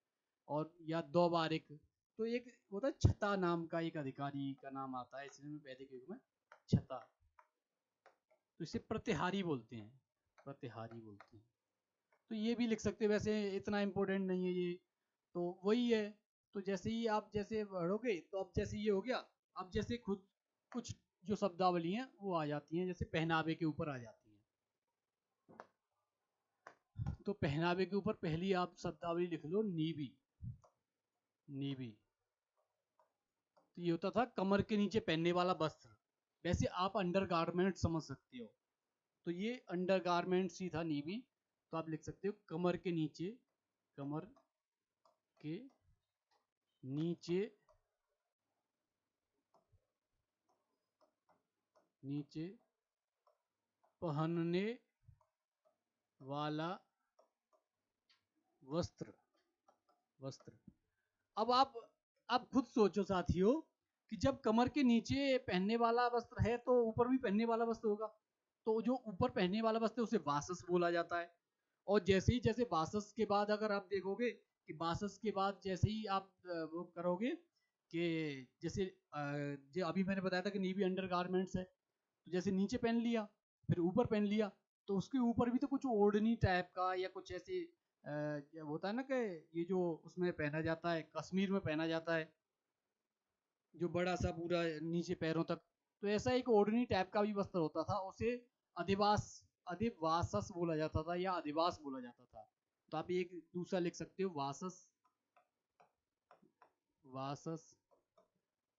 और या दौबारिक। तो एक होता है छता नाम का एक अधिकारी का नाम आता है इसमें वैदिक युग में, छता। तो इसे प्रतिहारी बोलते हैं, प्रतिहारी बोलते हैं। तो ये भी लिख सकते हैं, वैसे इतना इम्पोर्टेंट नहीं है ये। तो वही है। तो जैसे ही आप जैसे बढ़ोगे तो अब जैसे ये हो गया, अब जैसे खुद कुछ जो शब्दावली हैं वो आ जाती हैं, जैसे पहनावे के ऊपर आ जाती हैं। तो पहनावे के ऊपर पहली आप शब्दावली लिख लो, नीबी। नीबी तो ये होता था कमर के नीचे पहनने वाला वस्त्र। वैसे आप अंडर गारमेंट समझ सकते हो, तो ये अंडर गारमेंट्स ही था नीबी। तो आप लिख सकते हो कमर के नीचे, कमर के नीचे, नीचे पहनने वाला वस्त्र, वस्त्र। अब आप खुद सोचो साथियों कि जब कमर के नीचे पहनने वाला वस्त्र है तो ऊपर भी पहनने वाला वस्त्र होगा। तो जो ऊपर पहनने वाला वस्त्र है उसे वासस बोला जाता है। और जैसे ही जैसे वासस के बाद अगर आप देखोगे कि वासस के बाद जैसे ही आप वो करोगे कि जैसे जो अभी मैंने बताया था कि नीवी अंडर गारमेंट्स है, तो जैसे नीचे पहन लिया फिर ऊपर पहन लिया, तो उसके ऊपर भी तो कुछ ओढ़नी टाइप का या कुछ ऐसे होता है ना कि ये जो उसमें पहना जाता है, कश्मीर में पहना जाता है, जो बड़ा सा पूरा नीचे पैरों तक। तो ऐसा एक ओढ़नी टाइप का भी वस्त्र होता था, उसे अधिवास, अधिवासस बोला जाता था या अधिवास बोला जाता था। तो आप एक दूसरा लिख सकते हो वासस, वासस।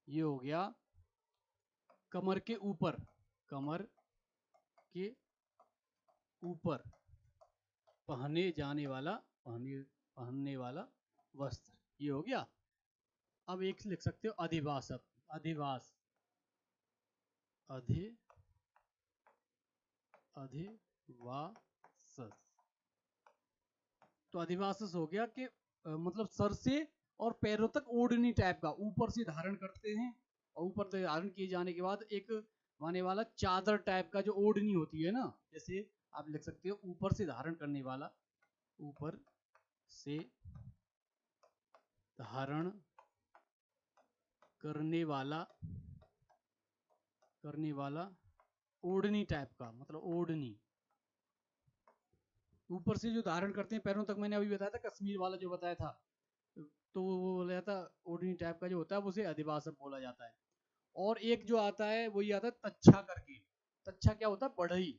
ये हो गया कमर के ऊपर, कमर के ऊपर पहने जाने वाला, पहनने वाला वस्त्र। ये हो गया। अब एक लिख सकते हो अधिवास, अधिवास, अधि अधिवासस। तो अधिवासस हो गया कि मतलब सर से और पैरों तक ओढ़नी टाइप का ऊपर से धारण करते हैं, और ऊपर से धारण किए जाने के बाद एक माने वाला चादर टाइप का जो ओढ़नी होती है ना, जैसे आप लिख सकते हो ऊपर से धारण करने वाला, ऊपर से धारण करने वाला, करने वाला ओढ़नी टाइप का, मतलब ओढ़नी ऊपर से जो धारण करते हैं पैरों तक। मैंने अभी बताया था कश्मीर वाला जो बताया था, तो वो बोला जाता ओढ़नी टाइप का जो होता है उसे अधिवास बोला जाता है। और एक जो आता है वही आता है तच्छा करके। तच्छा क्या होता है, बढ़ई,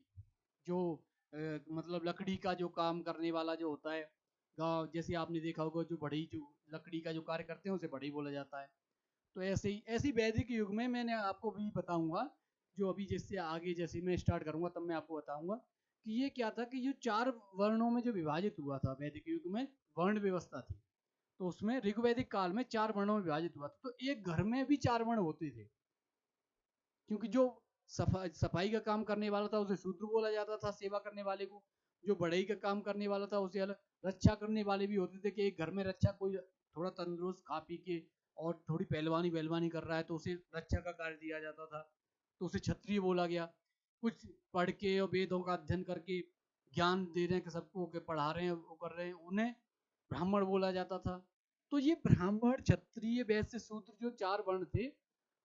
जो मतलब लकड़ी का जो काम करने वाला जो होता है, गाँव जैसे आपने देखा होगा जो बढ़ई, जो लकड़ी का जो कार्य करते हैं उसे बढ़ई बोला जाता है। तो ऐसे ही ऐसी वैदिक युग में मैंने आपको भी बताऊंगा, जो अभी जैसे आगे जैसे मैं स्टार्ट करूंगा तब मैं आपको बताऊंगा कि ये क्या था कि ये 4 वर्णों में जो विभाजित हुआ था वैदिक युग में, वर्ण व्यवस्था थी। तो उसमें ऋग्वैदिक काल में 4 वर्णों में विभाजित हुआ था। तो एक घर में भी 4 वर्ण होते थे। क्योंकि जो सफाई का काम करने वाला था उसे शूद्र बोला जाता था, सेवा करने वाले को। जो बढ़ई का काम करने वाला था उसे अलग। रक्षा करने वाले भी होते थे कि एक घर में रक्षा कोई थोड़ा तंदुरुस्त खा पी के और थोड़ी पहलवानी कर रहा है तो उसे रक्षा का कार्य दिया जाता था, तो उसे क्षत्रिय बोला गया। कुछ पढ़ के और वेदों का अध्ययन करके ज्ञान दे रहे हैं कि सबको के पढ़ा रहे हैं, वो कर रहे हैं, उन्हें ब्राह्मण बोला जाता था। तो ये ब्राह्मण, क्षत्रिय, वैश्य, शूद्र जो 4 वर्ण थे,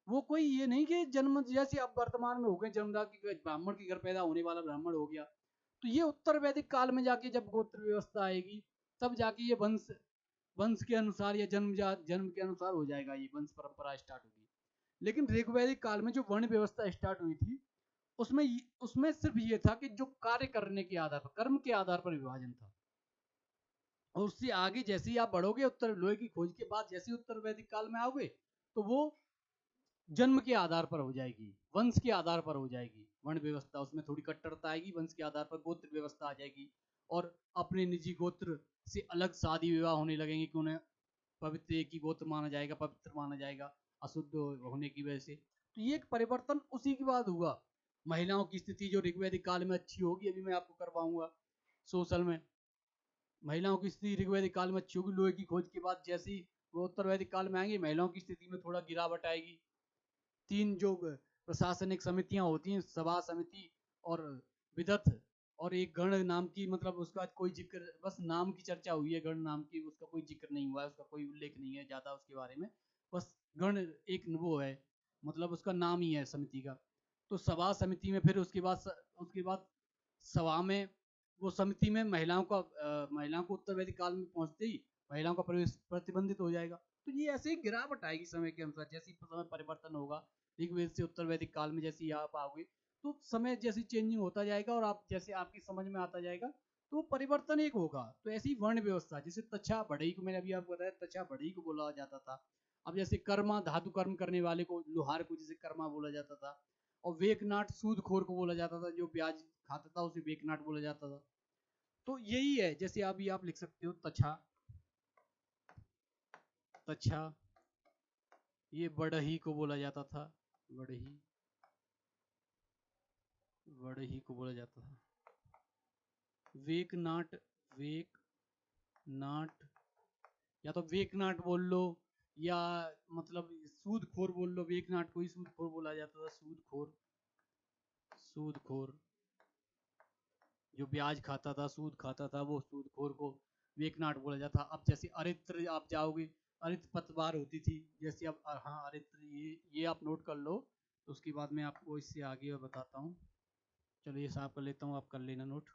वो कोई ये नहीं कि जन्म जैसे अब वर्तमान में हो गए, जन्मदाग की ब्राह्मण के घर पैदा होने वाला ब्राह्मण हो गया। तो ये उत्तर वैदिक काल में जाके जब गोत्र व्यवस्था आएगी, तब जाके ये वंश वंश के अनुसार या जन्म के अनुसार हो जाएगा, ये वंश परंपरा स्टार्ट होगी। लेकिन ऋग्वैदिक काल में जो वर्ण व्यवस्था स्टार्ट हुई थी, उसमें उसमें सिर्फ ये था कि जो कार्य करने के आधार पर, कर्म के आधार पर विभाजन था। और उससे आगे जैसे ही आप बढ़ोगे, उत्तर लोहे की खोज के बाद जैसे ही उत्तर वैदिक काल में आओगे, तो वो जन्म के आधार पर हो जाएगी, वंश के आधार पर हो जाएगी वर्ण व्यवस्था। उसमें थोड़ी कट्टरता आएगी, वंश के आधार पर गोत्र व्यवस्था आ जाएगी। और अपने निजी गोत्र से अलग शादी विवाह होने लगेंगे कि उन्हें पवित्र एक ही गोत्र माना जाएगा, पवित्र माना जाएगा, अशुद्ध होने की वजह से। तो ये एक परिवर्तन उसी के बाद हुआ। महिलाओं की स्थिति जो ऋग्वैदिक काल में अच्छी होगी, अभी मैं आपको करवाऊंगा सोशल में। महिलाओं की स्थिति ऋग्वैदिक काल में अच्छी होगी, लोहे की खोज के बाद जैसे ही वो उत्तर वैदिक काल में आएंगे, महिलाओं की स्थिति में थोड़ा गिरावट आएगी। 3 जो प्रशासनिक समितियां होती हैं, सभा समिति और विदथ, और एक गण नाम की, मतलब उसका कोई जिक्र, बस नाम की चर्चा हुई है गण नाम की, उसका कोई जिक्र नहीं हुआ है, उसका कोई उल्लेख नहीं है ज्यादा उसके बारे में। बस गण एक वो है, मतलब उसका नाम ही है समिति का। तो सभा समिति में फिर उसके बाद सभा में, वो समिति में महिलाओं को उत्तर वैदिक काल में पहुंचते ही महिलाओं का प्रवेश प्रतिबंधित हो जाएगा। तो ये ऐसे ही गिरावट आएगी समय के अनुसार, जैसे समय परिवर्तन होगा ऋग्वेद से उत्तर वैदिक काल में, जैसे आप आओगे तो समय जैसे चेंजिंग होता जाएगा और आप जैसे आपकी समझ में आता जाएगा, तो वो परिवर्तन एक होगा। तो ऐसी वर्ण व्यवस्था, जैसे तछा बढ़ई को मैंने अभी आपको बताया, तछा बढ़ई को बोला जाता था। अब जैसे कर्मा, धातु कर्म करने वाले को, लोहार को जैसे कर्मा बोला जाता था। और वेकनाट, सूदखोर को बोला जाता था, जो ब्याज खाता था उसे वेकनाट बोला जाता था। तो यही है, जैसे अभी आप लिख सकते हो तछा, तछा, ये बढ़ही को बोला जाता था, बढ़ही, बढ़ही को बोला जाता था। वेकनाट, वेकनाट, या तो वेकनाट बोल लो, या मतलब सूदखोर बोल लो। वेकनाट को ही सूदखोर बोला जाता था, सूदखोर, सूदखोर जो ब्याज खाता था, सूद खाता था, वो सूदखोर को वेकनाट बोला जाता। अब जैसे अरित्र आप जाओगे, अरित्र पतवार होती थी, जैसे अब हाँ अरित्र, ये आप नोट कर लो, तो उसके बाद मैं आपको इससे आगे बताता हूँ। चलो ये साफ कर लेता हूँ, आप कर लेना नोट।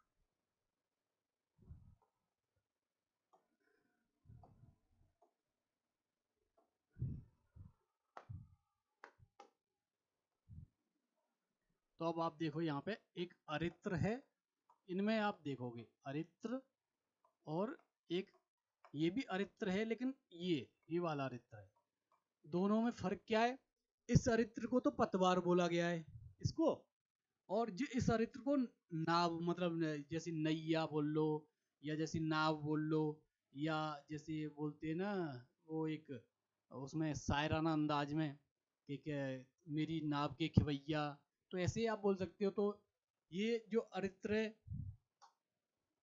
तो अब आप देखो यहाँ पे एक अरित्र है, इनमें आप देखोगे अरित्र, और एक ये भी अरित्र है, लेकिन ये वाला अरित्र है। दोनों में फर्क क्या है? इस अरित्र को तो पतवार बोला गया है इसको, और जो इस अरित्र को नाव, मतलब जैसे नैया बोल लो, या जैसे नाव बोल लो, या जैसे बोलते हैं ना, वो एक उसमें शायराना अंदाज में कि मेरी नाव के खिवैया, तो ऐसे ही आप बोल सकते हो। तो ये जो अरित्र है,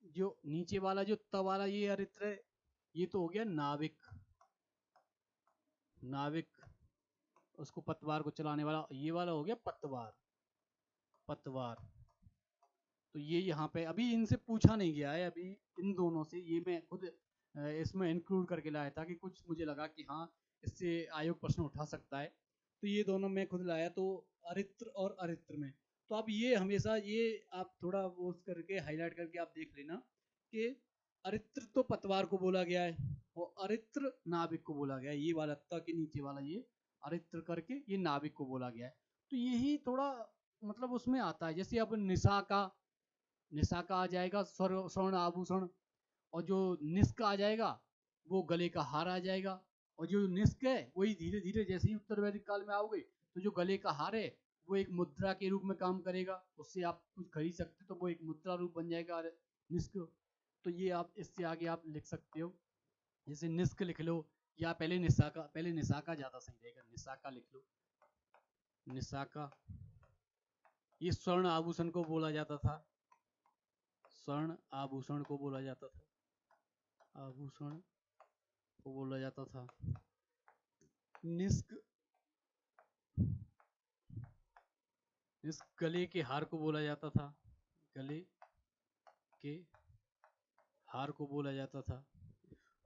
जो नीचे वाला जो त वाला ये अरित्र है, ये तो हो गया नाविक, नाविक, उसको पतवार को चलाने वाला। ये वाला हो गया पतवार, पतवार। तो ये यहाँ पे अभी इनसे पूछा नहीं गया है, अभी इन दोनों से, ये मैं खुद इसमें इंक्लूड करके लाया था कि कुछ मुझे लगा कि हाँ इससे आयोग प्रश्न उठा सकता है, तो ये दोनों मैं खुद लाया। तो अरित्र और अरित्र में, तो अब ये हमेशा ये आप थोड़ा वो करके हाईलाइट करके आप देख लेना कि अरित्र तो पतवार को बोला गया है, और अरित्र नाविक को बोला गया है। ये वाला त के नीचे वाला ये अरित्र करके ये नाविक को बोला गया है। तो यही थोड़ा मतलब उसमें आता है। जैसे अब निशा का आ जाएगा स्वर्ण आभूषण, और जो निष्क आ जाएगा वो गले का हार आ जाएगा। और जो निष्क है वही धीरे धीरे जैसे ही उत्तर वैदिक काल में आओगे, तो जो गले का हार है वो एक मुद्रा के रूप में काम करेगा, उससे आप कुछ खरीद सकते हो, तो वो एक मुद्रा रूप बन जाएगा निष्क। तो ये आप इससे आगे आप लिख सकते हो, जैसे निष्क लिख लो, या पहले निशाका ज़्यादा सही रहेगा, निशाका लिख लो, निशाका। ये स्वर्ण आभूषण को बोला जाता था, स्वर्ण आभूषण को बोला जाता था, आभूषण को बोला जाता था। निष्क, इस गले के हार को बोला जाता था, गले के हार को बोला जाता था।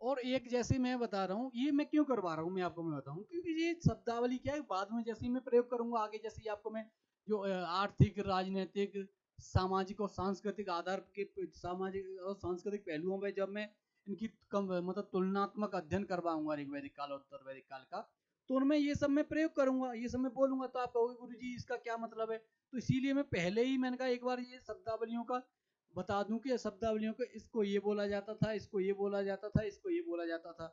और एक जैसे मैं बता रहा हूँ, ये मैं क्यों करवा रहा हूँ, मैं आपको मैं बताऊँ, क्योंकि ये शब्दावली क्या है, बाद में जैसे ही मैं प्रयोग करूंगा आगे, जैसे ही आपको मैं जो आर्थिक, राजनीतिक, सामाजिक और सांस्कृतिक आधार के, सामाजिक और सांस्कृतिक पहलुओं में जब मैं इनकी कम मतलब तुलनात्मक अध्ययन करवाऊंगा ऋग्वैदिक काल और उत्तर वैदिक काल का, तो उनमें ये सब मैं प्रयोग करूंगा, ये सब मैं बोलूंगा, तो आप कहोगे गुरु जी इसका क्या मतलब है। तो इसीलिए मैं पहले ही मैंने कहा एक बार ये शब्दावलियों का बता दूं कि शब्दावलियों को इसको ये बोला जाता था, इसको ये बोला जाता था, इसको ये बोला जाता था।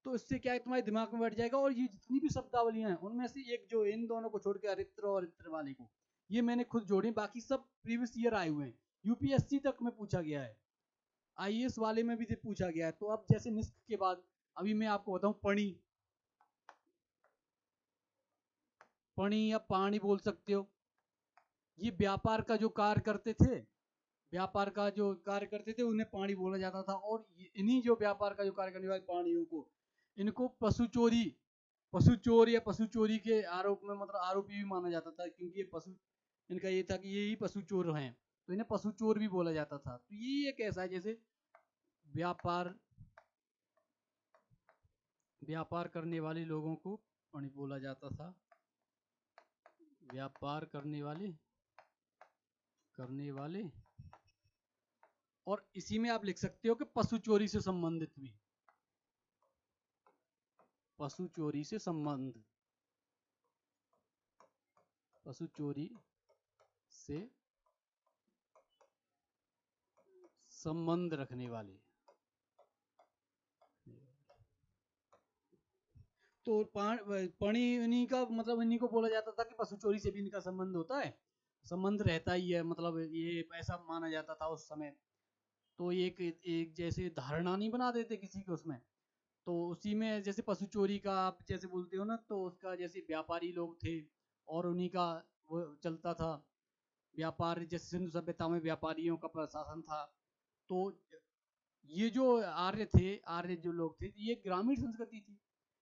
तो इससे क्या है, तुम्हारे दिमाग में बैठ जाएगा। और ये जितनी भी शब्दावलियां हैं उनमें से एक जो इन दोनों को छोड़ के अरित्र और इत्र वाले को, ये मैंने खुद जोड़े, बाकी सब प्रीवियस ईयर आए हुए हैं, यूपीएससी तक में पूछा गया है, आईएएस वाले में भी पूछा गया है। तो अब जैसे निष्क के बाद अभी मैं आपको बताऊं पणी, पणी या पानी बोल सकते हो, ये व्यापार का जो कार्य करते थे, व्यापार का जो कार्य करते थे उन्हें पानी बोला जाता था। और इन्हीं जो व्यापार का जो कार्य करने वाले पानियों को, इनको पशु चोरी, पशु चोर या पशु चोरी के आरोप में मतलब आरोपी भी माना जाता था, क्योंकि ये पशु, इनका ये था कि ये ही पशु चोर हैं, तो इन्हें पशु चोर भी बोला जाता था। तो ये एक ऐसा है जैसे व्यापार, व्यापार करने वाले लोगों को पानी बोला जाता था, व्यापार करने वाले, करने वाले। और इसी में आप लिख सकते हो कि पशु चोरी से संबंधित भी, पशु चोरी से संबंध, पशु चोरी से संबंध रखने वाले। तो पणी इन्हीं का मतलब इन्हीं को बोला जाता था कि पशु चोरी से भी इनका संबंध होता है, संबंध रहता ही है, मतलब ये ऐसा माना जाता था उस समय। तो एक एक जैसे धारणा नहीं बना देते किसी को उसमें, तो उसी में जैसे पशु चोरी का आप जैसे बोलते हो ना, तो उसका जैसे व्यापारी लोग थे और उन्हीं का वो चलता था व्यापार, जैसे सिंधु सभ्यता में व्यापारियों का प्रशासन था। तो ये जो आर्य थे, आर्य जो लोग थे, ये ग्रामीण संस्कृति थी,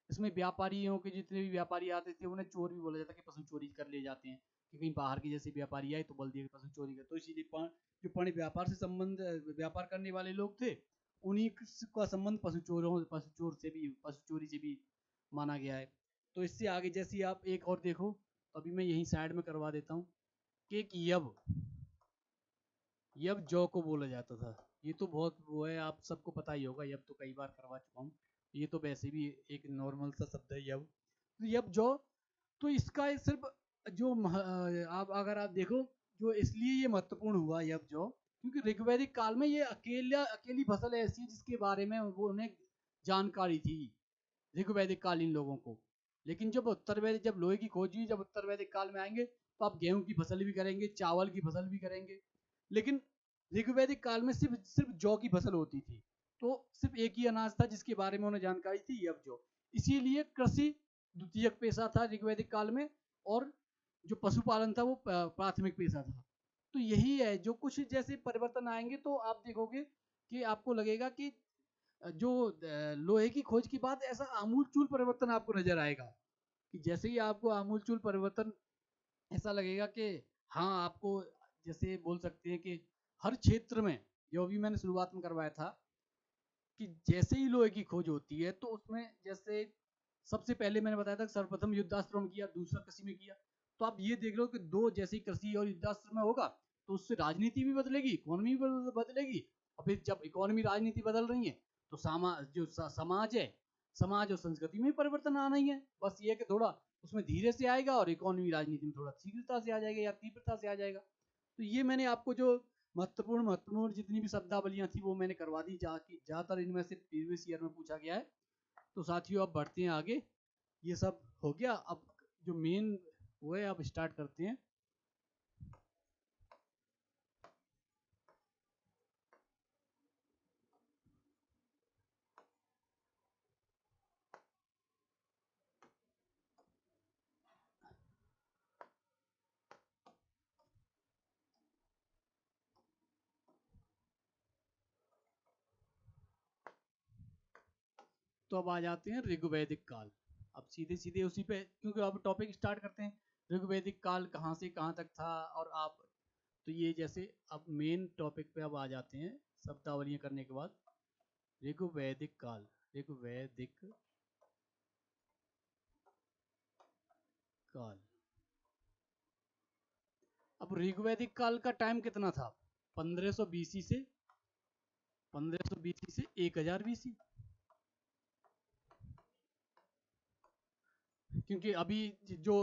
इसमें व्यापारियों के जितने भी व्यापारी आते थे उन्हें चोर भी बोला जाता कि पशु चोरी कर ले जाते हैं, कि कहीं बाहर के जैसे व्यापारी आए तो बोल दिया कि पशु चोरी कर। तो इसीलिए जो पानी व्यापार से संबंध, व्यापार करने वाले लोग थे, उन्हीं का संबंध पशु चोरों, पशु चोर से भी, पशु चोरी से भी माना गया है। तो इससे आगे जैसे आप एक और देखो, तो अभी मैं यहीं साइड में करवा देता हूँ कि एक यव, यव जौ को बोला जाता था। ये तो बहुत वो है, आप सबको पता ही होगा, यव तो कई बार करवा चुका हूँ, ये तो वैसे भी एक नॉर्मल सा शब्द है यव। तो यव जौ, तो इसका सिर्फ जो आप अगर आप देखो, जो इसलिए ये महत्वपूर्ण हुआ यव जौ, क्योंकि ऋग्वैदिक काल में ये अकेली फसल ऐसी है जिसके बारे में वो उन्हें जानकारी थी, ऋग्वैदिक कालीन लोगों को। लेकिन जब उत्तर वैदिक, जब लोहे की खोज हुई, जब उत्तर वैदिक काल में आएंगे, तो आप गेहूं की फसल भी करेंगे, चावल की फसल भी करेंगे। लेकिन ऋग्वैदिक काल में सिर्फ सिर्फ जौ की फसल होती थी, तो सिर्फ एक ही अनाज था जिसके बारे में उन्हें जानकारी थी, अब जौ। इसीलिए कृषि द्वितीयक पेशा था ऋग्वैदिक काल में, और जो पशुपालन था वो प्राथमिक पेशा था। तो यही है, जो कुछ जैसे परिवर्तन आएंगे तो आप देखोगे कि आपको लगेगा कि जो लोहे की खोज के बाद ऐसा आमूलचूल परिवर्तन आपको नजर आएगा, कि जैसे ही आपको आमूलचूल परिवर्तन ऐसा लगेगा कि हाँ, आपको जैसे बोल सकते हैं कि हर क्षेत्र में, जो भी मैंने शुरुआत में करवाया था, कि जैसे ही लोहे की खोज होती है तो उसमें जैसे सबसे पहले मैंने बताया था सर्वप्रथम युद्धास्त्र में किया, दूसरा कृषि में किया। तो आप ये देख लो कि दो, जैसे कृषि और युद्धास्त्र में होगा तो उससे राजनीति भी बदलेगी, इकोनॉमी भी बदलेगी। और फिर जब इकोनॉमी राजनीति बदल रही है तो समाज है, समाज और संस्कृति में परिवर्तन आना ही है। बस ये कि थोड़ा उसमें धीरे से आएगा और इकोनॉमी राजनीति में थोड़ा शीघ्रता से आ जाएगा या तीव्रता से आ जाएगा। तो ये मैंने आपको जो महत्वपूर्ण जितनी भी शब्दावलियां थी वो मैंने करवा दी, ज़्यादातर इनमें से प्रीवियस ईयर में पूछा गया है। तो साथियों अब बढ़ते हैं आगे, ये सब हो गया। अब जो मेन वो है, अब स्टार्ट करते हैं। तो अब आ जाते हैं ऋग्वैदिक काल। अब सीधे सीधे उसी पे, क्योंकि अब टॉपिक स्टार्ट करते हैं। ऋग्वैदिक काल कहाँ से कहाँ तक था, और आप, तो ये जैसे अब मेन टॉपिक पे अब आ जाते हैं शब्दावलियां करने के बाद। ऋग्वैदिक काल, ऋग्वैदिक काल। अब ऋग्वैदिक काल का टाइम कितना था? 1500 बीसी से, 1500 बीसी से 1000 बीसी। क्योंकि अभी जो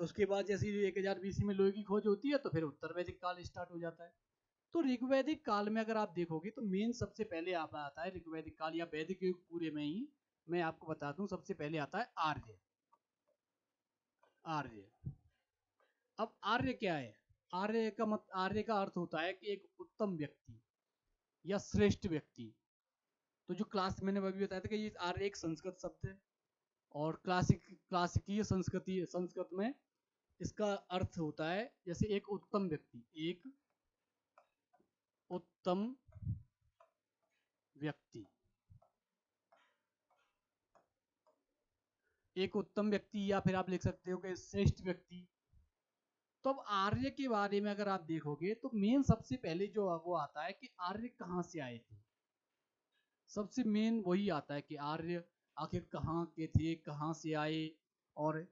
उसके बाद जैसे 1000 बीसी में लोहे की खोज होती है, तो फिर उत्तर वैदिक काल स्टार्ट हो जाता है। तो ऋग्वैदिक काल में अगर आप देखोगे तो मेन सबसे पहले आप आता है ऋग्वैदिक काल या वैदिक युग पूरे में ही। मैं आपको बता दूं, सबसे पहले आता है आर्य। आर्य। अब आर्य क्या है? आर्य का अर्थ होता है कि एक उत्तम व्यक्ति या श्रेष्ठ व्यक्ति। तो जो क्लास मैंने अभी बताया था कि ये आर्य एक संस्कृत शब्द है, और क्लासिकीय संस्कृति संस्कृत में इसका अर्थ होता है जैसे एक उत्तम व्यक्ति, एक उत्तम व्यक्ति, एक उत्तम व्यक्ति, या फिर आप लिख सकते हो कि श्रेष्ठ व्यक्ति। तो अब आर्य के बारे में अगर आप देखोगे तो मेन सबसे पहले जो वो आता है कि आर्य कहाँ से आए थे। सबसे मेन वही आता है कि आर्य आखिर कहाँ के थे, कहाँ से आए। और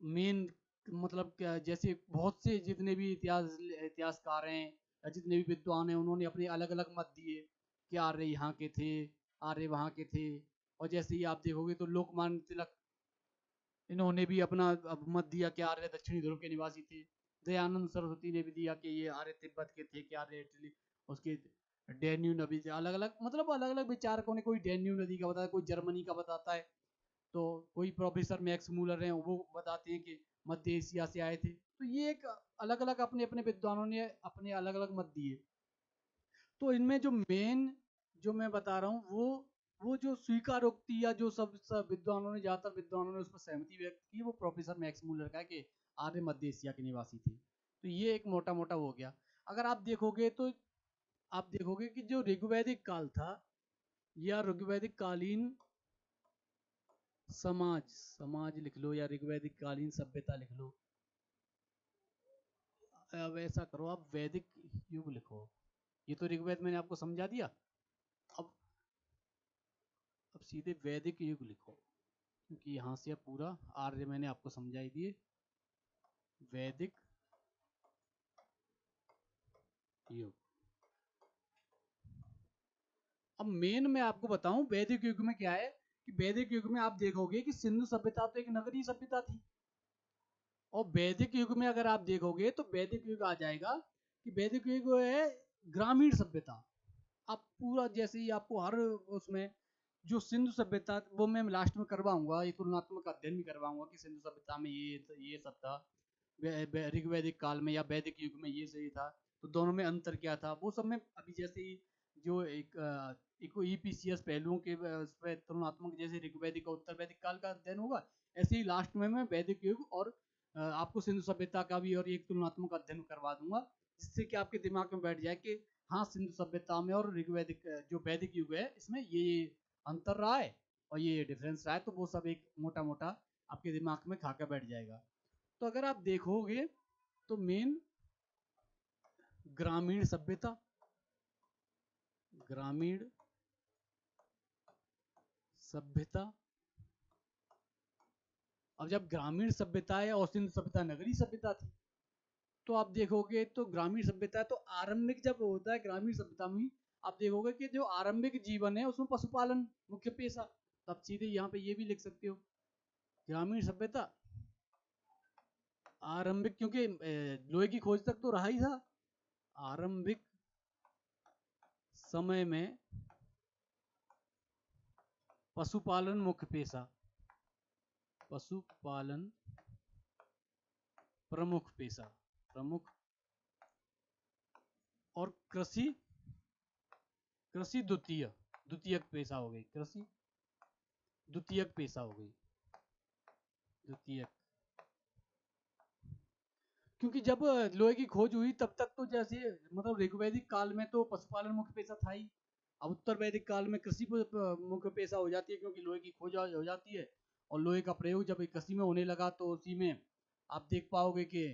मेन मतलब क्या, जैसे बहुत से जितने भी इतिहासकार हैं या जितने भी विद्वान हैं, उन्होंने अपने अलग अलग मत दिए कि आर्य यहाँ के थे, आर्य वहाँ के थे। और जैसे ही आप देखोगे तो लोकमान्य तिलक, इन्होंने भी अपना अब मत दिया कि आर्य दक्षिणी ध्रुव के निवासी थे। दयानंद सरस्वती ने भी दिया कि ये आर्य तिब्बत के थे, कि आर्य इटली, उसके डेन्यू नदी से अलग अलग, मतलब अलग अलग विचारकों ने, कोई डेन्यू नदी का बताता है, कोई जर्मनी का बताता है, तो कोई प्रोफेसर मैक्स मूलर हैं वो बताते हैं कि मध्य एशिया से आए थे। तो ये एक अलग अलग अपने अपने विद्वानों ने अपने अलग अलग मत दिए। तो इनमें जो मेन, जो मैं बता रहा हूँ, वो जो स्वीकारोक्ति या जो सब विद्वानों ने, ज्यादातर विद्वानों ने उस पर सहमति व्यक्त की, वो प्रोफेसर मैक्स मूलर का है कि आर्य मध्य एशिया के निवासी थे। तो ये एक मोटा मोटा हो गया। अगर आप देखोगे तो आप देखोगे कि जो ऋग्वैदिक काल था या ऋग्वैदिक कालीन समाज, समाज लिख लो या ऋग्वैदिक कालीन सभ्यता लिख लो। अब ऐसा करो, आप वैदिक युग लिखो। ये तो ऋग्वेद मैंने आपको समझा दिया। अब अब सीधे वैदिक युग लिखो, क्योंकि यहाँ से अब पूरा आर्य मैंने आपको समझाई दिए। वैदिक युग। अब मेन मैं आपको बताऊं वैदिक युग में क्या है, कि वैदिक युग में आप देखोगे कि सिंधु सभ्यता तो एक नगरीय सभ्यता थी। और वैदिक युग में अगर आप देखोगे तो वैदिक युग आ जाएगा कि वैदिक युग है ग्रामीण सभ्यता। आप पूरा जैसे ही आपको हर उसमें जो सिंधु सभ्यता, वो मैं लास्ट में करवाऊंगा, ये तुलनात्मक अध्ययन भी करवाऊंगा कि सिंधु सभ्यता में ये सब था, ऋग्वैदिक काल में या वैदिक युग में ये सही था, तो दोनों में अंतर क्या था वो सब मैं अभी जैसे ही जो एक ईपीसीएस पहलुओं के उस पे तुलनात्मक, जैसे ऋग्वैदिक और उत्तर वैदिक काल का अध्ययन होगा, ऐसे ही लास्ट में मैं वैदिक युग और आपको सिंधु सभ्यता का भी और एक तुलनात्मक अध्ययन करवा दूंगा, जिससे कि आपके दिमाग में बैठ जाए कि हाँ, सिंधु सभ्यता में और ऋग्वैदिक जो वैदिक युग है इसमें ये अंतर रहा है और ये डिफरेंस रहा है। तो वो सब एक मोटा मोटा आपके दिमाग में खाकर बैठ जाएगा। तो अगर आप देखोगे तो मेन ग्रामीण सभ्यता, ग्रामीण सभ्यता। अब जब ग्रामीण सभ्यता है और सिंधु सभ्यता नगरीय सभ्यता थी, तो आप देखोगे तो ग्रामीण सभ्यता तो आरंभिक जब होता है ग्रामीण सभ्यता में, आप देखोगे कि जो आरंभिक जीवन है उसमें पशुपालन मुख्य पेशा। तब सीधे यहाँ पे ये भी लिख सकते हो ग्रामीण सभ्यता आरंभिक, क्योंकि लोहे की खोज तक तो रहा ही था। आरंभिक समय में पशुपालन मुख्य पेशा, पशुपालन प्रमुख पेशा, प्रमुख, और कृषि, कृषि द्वितीय, द्वितीयक पेशा हो गई, कृषि द्वितीयक पेशा हो गई, द्वितीयक। क्योंकि जब लोहे की खोज हुई तब तक तो जैसे मतलब ऋग्वैदिक काल में तो पशुपालन मुख्य पेशा था ही। अब उत्तर वैदिक काल में कृषि मुख्य पेशा हो जाती है, क्योंकि लोहे की खोज हो जाती है और लोहे का प्रयोग जब कृषि में होने लगा तो उसी में आप देख पाओगे कि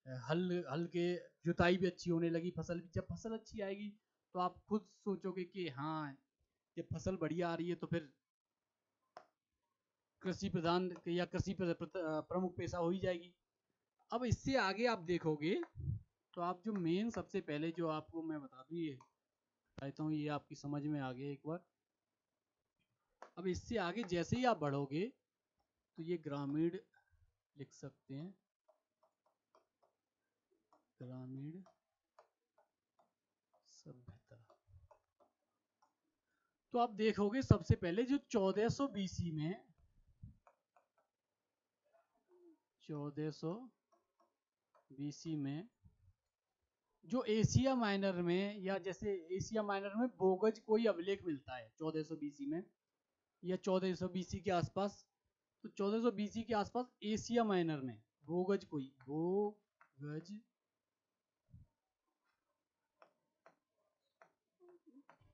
हल हल के जुताई भी अच्छी होने लगी, फसल भी, जब फसल अच्छी आएगी तो आप खुद सोचोगे कि हाँ जब फसल बढ़िया आ रही है तो फिर कृषि प्रधान या कृषि प्रमुख पेशा हो ही जाएगी। अब इससे आगे आप देखोगे तो आप जो मेन सबसे पहले जो आपको मैं बता दूं, ये चाहता हूँ ये आपकी समझ में आ गया एक बार। अब इससे आगे जैसे ही आप बढ़ोगे तो ये ग्रामीण लिख सकते हैं, ग्रामीण सभ्यता। तो आप देखोगे सबसे पहले जो 1400 बीसी में, 1400 बीसी में जो एशिया माइनर में, या जैसे एशिया माइनर में बोगज कोई अभिलेख मिलता है 1400 बीसी में या 1400 बीसी के आसपास, तो 1400 बीसी के आसपास एशिया माइनर में बोगज कोई, बोगज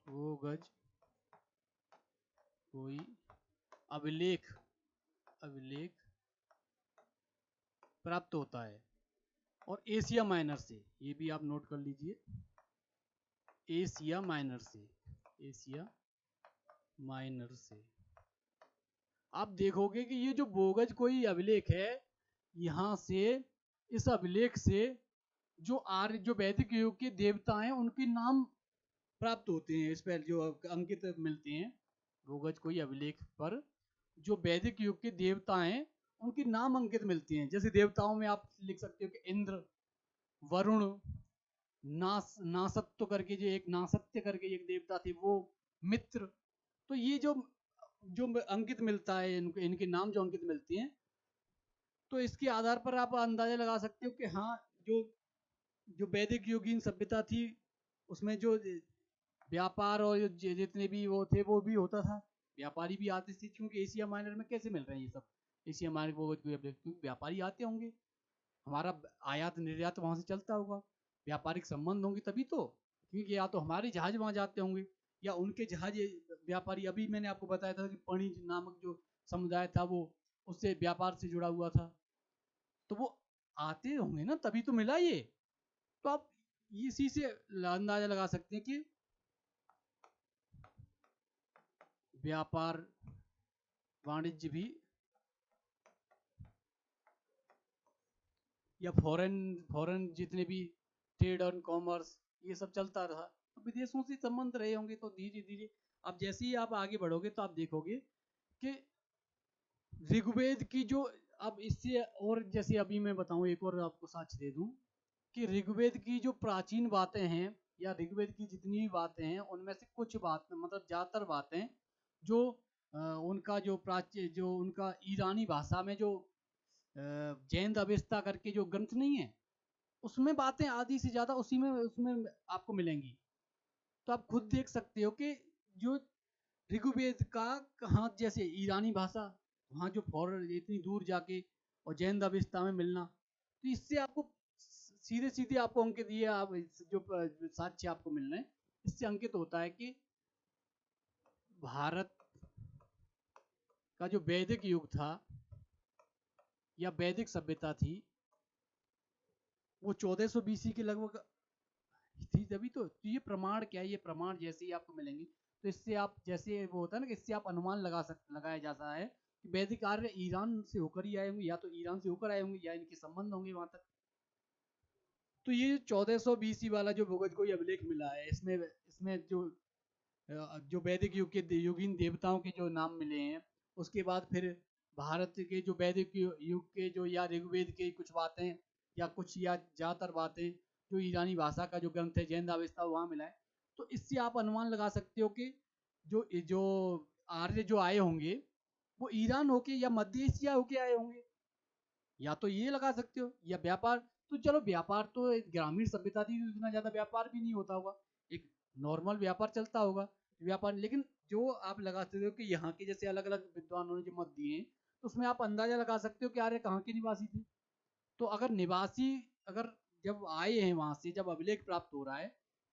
बोगज कोई अभिलेख, अभिलेख प्राप्त होता है। और एशिया माइनर से, ये भी आप नोट कर लीजिए, एशिया माइनर से, एशिया माइनर से आप देखोगे कि ये जो बोगज कोई अभिलेख है, यहाँ से इस अभिलेख से जो आर्य, जो वैदिक युग के देवता हैं उनके नाम प्राप्त होते हैं, इस पर जो अंकित मिलते हैं। बोगज कोई अभिलेख पर जो वैदिक युग के देवता हैं उनके नाम अंकित मिलते हैं। जैसे देवताओं में आप लिख सकते हो कि इंद्र, वरुण, नासत्व करके जो एक नासत्य करके एक देवता थे वो, मित्र। तो ये जो जो अंकित मिलता है, इनके नाम जो अंकित मिलते हैं, तो इसके आधार पर आप अंदाजा लगा सकते हो कि हाँ जो जो वैदिक युगीन सभ्यता थी उसमें जो व्यापार और जितने भी वो थे वो भी होता था, व्यापारी भी आते थे। क्योंकि एशिया माइनर में कैसे मिल रहे हैं ये सब, एशिया माइनर को क्योंकि व्यापारी आते होंगे, हमारा आयात निर्यात वहां से चलता होगा, व्यापारिक संबंध होंगे तभी तो। क्योंकि या तो हमारे जहाज वहां जाते होंगे या उनके जहाज व्यापारी, अभी मैंने आपको बताया था कि पणि नामक जो समुदाय था वो उससे व्यापार से जुड़ा हुआ था, तो वो आते होंगे ना तभी तो मिला ये। तो आप इसी से अंदाजा लगा सकते हैं कि व्यापार वाणिज्य भी, या फॉरेन फॉरेन जितने भी ट्रेड और कॉमर्स ये सब चलता रहा, तो विदेशों से संबंध रहे होंगे। तो धीरे धीरे अब जैसे ही आप आगे बढ़ोगे तो आप देखोगे कि ऋग्वेद की जो, अब इससे और जैसे अभी मैं बताऊं एक और आपको साक्ष्य दे दूं कि ऋग्वेद की जो प्राचीन बातें हैं या ऋग्वेद की जितनी भी बातें हैं उनमें से कुछ बात मतलब ज़्यादातर बातें जो उनका जो प्राचीन, जो उनका ईरानी भाषा में जो जैन अवेस्ता करके जो ग्रंथ नहीं है उसमें बातें आधी से ज़्यादा उसी में उसमें आपको मिलेंगी। तो आप खुद देख सकते हो कि जो ऋग्वेद का कहाँ, जैसे ईरानी भाषा वहाँ जो फॉरन इतनी दूर जाके और जैन अवेस्ता में मिलना, तो इससे आपको सीधे सीधे आपको अंकित दिए, आप जो साक्ष्य आपको मिल रहे हैं इससे अंकित होता है कि भारत का जो वैदिक युग था या वैदिक सभ्यता थी वो 1400 बीसी के लगभग थी तभी तो ये प्रमाण क्या है, ये प्रमाण जैसे ही आपको मिलेंगे तो इससे आप, जैसे वो होता है ना कि इससे आप अनुमान लगाया जाता है कि वैदिक आर्य ईरान से होकर ही आए होंगे, या तो ईरान से होकर आए होंगे या इनके संबंध होंगे वहां तक। तो ये 1400 बीसी वाला जो भूगोल को अभिलेख मिला है इसमें इसमें जो वैदिक युग के युगीन देवताओं के जो नाम मिले हैं, उसके बाद फिर भारत के जो वैदिक युग के जो या ऋग्वेद के कुछ बातें या कुछ या ज़्यादातर बातें जो ईरानी भाषा का जो ग्रंथ है जैन अवेस्ता वहाँ मिला है। तो इससे आप अनुमान लगा सकते हो कि जो जो आर्य जो आए होंगे वो ईरान होके या मध्य एशिया होके आए होंगे। या तो ये लगा सकते हो, या व्यापार। तो चलो व्यापार तो एक ग्रामीण सभ्यता थी, तो इतना ज़्यादा व्यापार भी नहीं होता होगा, एक नॉर्मल व्यापार चलता होगा व्यापार। लेकिन जो आप लगा सकते हो कि यहाँ के जैसे अलग अलग विद्वानों ने जो मत दिए हैं, तो उसमें आप अंदाजा लगा सकते हो कि यार ये कहाँ के निवासी थे। तो अगर निवासी, अगर जब आए हैं वहां से, जब अभिलेख प्राप्त हो रहा है,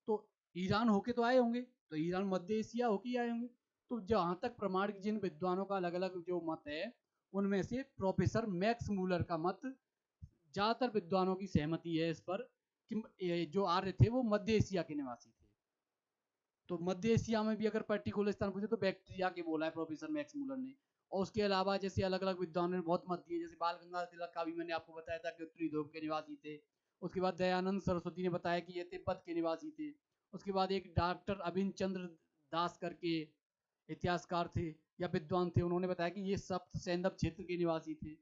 तो ईरान होके तो आए होंगे, तो ईरान मध्य एशिया होके ही आए होंगे। तो जहां तक प्रमाणिक जिन विद्वानों का अलग अलग जो मत है, उनमें से प्रोफेसर मैक्स मूलर का मत, ज्यादातर विद्वानों की सहमति है इस पर कि ये जो आर्य थे वो मध्य एशिया के निवासी थे। तो मध्य एशिया में भी अगर पर्टिकुलर स्थान पूछे तो बैक्टीरिया के बोला है प्रोफेसर मैक्स मूलर ने। और उसके अलावा जैसे अलग अलग विद्वानों ने बहुत मत दिए, जैसे बाल गंगाधर तिलक का भी मैंने आपको बताया था कि उत्तरी ध्रुव के निवासी थे। उसके बाद दयानंद सरस्वती ने बताया कि ये तिब्बत के निवासी थे। उसके बाद एक डॉक्टर अभिन चंद्र दास करके इतिहासकार थे या विद्वान थे, उन्होंने बताया कि ये सप्त सैंधव क्षेत्र के निवासी थे।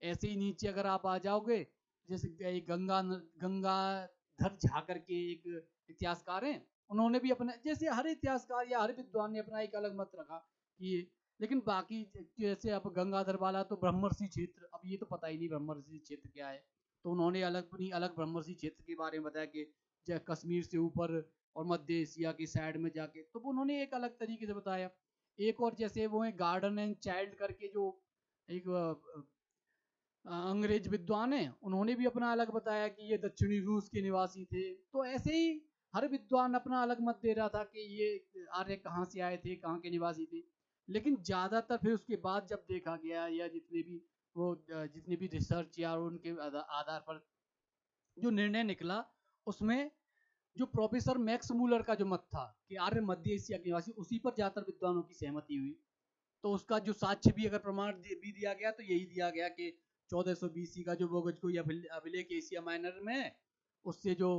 ऐसे ही नीचे अगर आप आ जाओगे, जैसे गंगाधर झा करके एक इतिहासकार हैं, उन्होंने भी अपने, जैसे हर इतिहासकार या हर विद्वान ने अपना एक अलग मत रखा कि लेकिन बाकी जैसे अब गंगाधर वाला तो ब्रह्मर्षि क्षेत्र, अब ये तो पता ही नहीं ब्रह्मर्षि क्षेत्र क्या है। तो उन्होंने अलग अपनी अलग ब्रह्मर्षि क्षेत्र के बारे में बताया कि कश्मीर से ऊपर और मध्य एशिया की साइड में जाके, तो उन्होंने एक अलग तरीके से बताया। एक और जैसे वो है गार्डन एंड चाइल्ड करके जो एक अंग्रेज विद्वान हैं, उन्होंने भी अपना अलग बताया कि ये दक्षिणी रूस के निवासी थे। तो ऐसे ही हर विद्वान अपना अलग मत दे रहा था कि ये आर्य कहाँ से आए थे, कहाँ के निवासी थे। लेकिन ज्यादातर फिर उसके बाद जब देखा गया, या जितनी भी रिसर्च या उनके आधार पर जो निर्णय निकला, उसमें जो प्रोफेसर मैक्स मूलर का जो मत था कि आर्य मध्य एशिया के निवासी, उसी पर ज्यादातर विद्वानों की सहमति हुई। तो उसका जो साक्ष्य भी अगर प्रमाण भी दिया गया, तो यही दिया गया कि 1400 बीसी का जो बोगज कोई अभिलेख एशिया माइनर में है, उससे जो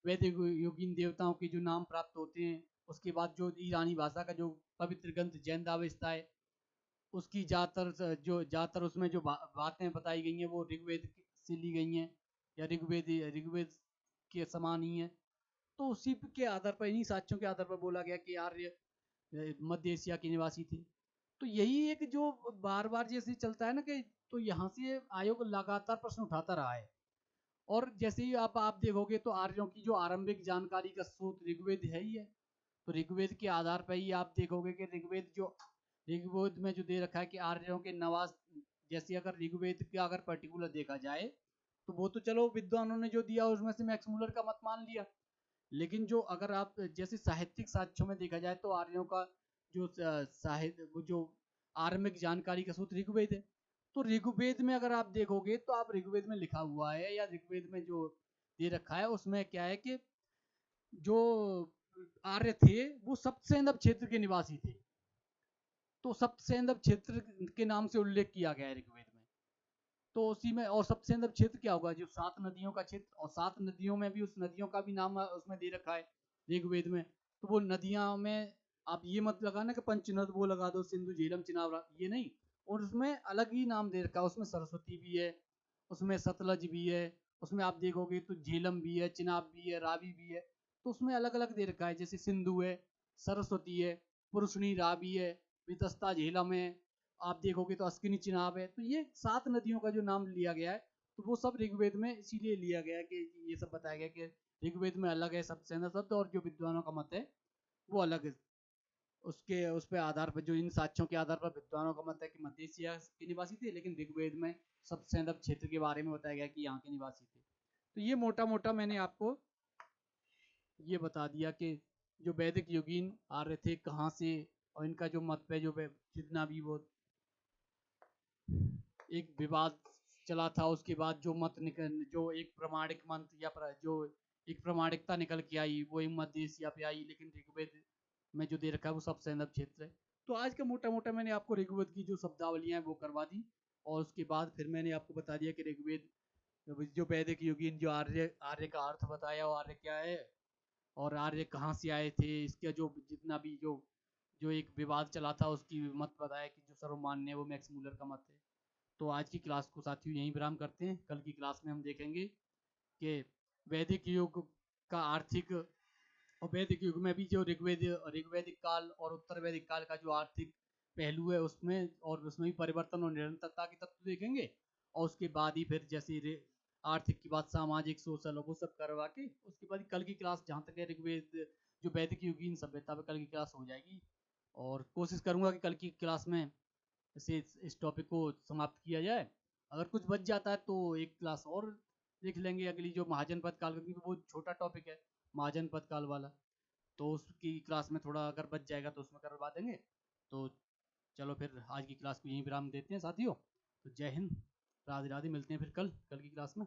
वैदिक योगीन देवताओं के जो नाम प्राप्त होते हैं, उसके बाद जो ईरानी भाषा का जो पवित्र ग्रंथ जैन दावेस्ता है, उसकी ज्यादातर उसमें जो बातें बताई गई हैं वो ऋग्वेद से ली गई हैं, या ऋग्वेद के समान ही है। तो उसी के आधार पर, इन्हीं साक्ष्यों के आधार पर बोला गया कि आर्य मध्य एशिया के निवासी थे। तो यही एक जो बार बार जैसे चलता है ना कि, तो यहाँ से आयोग लगातार प्रश्न उठाता रहा है। और जैसे ही आप देखोगे तो आर्यों की जो आरंभिक जानकारी का स्रोत ऋग्वेद है ही है। तो ऋग्वेद के आधार पर ही आप देखोगे कि ऋग्वेद में जो दे रखा है कि आर्यों के नवास, जैसे अगर ऋग्वेद का अगर पर्टिकुलर देखा जाए, तो वो तो चलो विद्वानों ने जो दिया उसमें से मैक्स मूलर का मत मान लिया। लेकिन जो अगर आप जैसे साहित्यिक साक्ष्यों में देखा जाए, तो आर्यों का जो साहित्य, वो जो आरंभिक जानकारी का सूत्र ऋग्वेद है। तो ऋग्वेद में अगर आप देखोगे, तो आप ऋग्वेद में लिखा हुआ है, या ऋग्वेद में जो दे रखा है उसमें क्या है कि जो आर्य थे वो सप्तसैंधव क्षेत्र के निवासी थे। तो सप्तसैंधव क्षेत्र के नाम से उल्लेख किया गया है ऋग्वेद में। तो उसी में, और सप्तसैंधव क्षेत्र क्या होगा, जो 7 नदियों का क्षेत्र, और 7 नदियों में भी उस नदियों का भी नाम उसमें दे रखा है ऋग्वेद में। तो वो नदियां में आप ये मत लगाना कि पंचनद वो लगा दो, सिंधु झेलम चिनाब, ये नहीं। और उसमें अलग ही नाम दे रखा है, उसमें सरस्वती भी है, उसमें सतलज भी है, उसमें आप देखोगे तो झेलम भी है, चिनाब भी है, रावी भी है। तो उसमें अलग अलग दे रखा है, जैसे सिंधु है, सरस्वती है, पुरुषणी रावी है, वितस्ता झेलम है, आप देखोगे तो अस्किनी चिनाब है। तो ये 7 नदियों का जो नाम लिया गया है, तो वो सब ऋग्वेद में इसीलिए लिया गया है कि ये सब बताया गया कि ऋग्वेद में अलग है सप्तसेना शब्द, और जो विद्वानों का मत है वो अलग है। उसके उस पे आधार पर, जो इन साक्ष्यों के आधार पर विद्वानों का मत है कि मध्य एशिया के निवासी थे, लेकिन ऋग्वेद में सप्तसेंधव क्षेत्र के बारे में बताया गया कि यहाँ के निवासी थे। तो ये मोटा मोटा मैंने आपको ये बता दिया कि जो वैदिक युगीन आर्य थे कहाँ से, और इनका जो मत पे जो जितना भी वो एक विवाद चला था, उसके बाद जो मत निकल, जो एक प्रमाणिक मत या जो एक प्रमाणिकता निकल के आई, वो मध्य एशिया पे आई। लेकिन ऋग्वेद में जो दे रखा है वो सब सैंधव क्षेत्र है। तो आज का मोटा मोटा मैंने आपको ऋग्वेद की जो शब्दावलियां हैं वो करवा दी, और उसके बाद फिर मैंने आपको बता दिया कि ऋग्वेद जो वैदिक युगीन जो आर्य आर्य का अर्थ बताया, वो आर्य क्या है, और आर्य कहाँ से आए थे, इसका जो जितना भी जो जो एक विवाद चला था उसकी मत बताया कि जो सर्वमान्य है वो मैक्स मूलर का मत है। तो आज की क्लास को साथियों यहीं विराम करते हैं। कल की क्लास में हम देखेंगे कि वैदिक युग का आर्थिक, और वैदिक युग में भी जो ऋग्वैदिक काल और उत्तर वैदिक काल का जो आर्थिक पहलू है उसमें, और उसमें भी परिवर्तन और निरंतरता के तत्व देखेंगे। और उसके बाद ही फिर जैसे आर्थिक की बात, सामाजिक, सोशल, वो सब करवा के उसके बाद कल की क्लास जहाँ तक है ऋग्वेद जो वैदिक युगीन सभ्यता पे कल की क्लास हो जाएगी। और कोशिश करूँगा कि कल की क्लास में इसे इस टॉपिक को समाप्त किया जाए। अगर कुछ बच जाता है तो एक क्लास और देख लेंगे अगली, जो महाजनपद काल, क्योंकि वो छोटा टॉपिक है महाजनपद काल वाला। तो उसकी क्लास में थोड़ा अगर बच जाएगा तो उसमें करवा देंगे। तो चलो फिर आज की क्लास को यहीं विराम देते हैं साथियों। तो जय हिंद, राधे राधे, मिलते हैं फिर कल कल की क्लास में।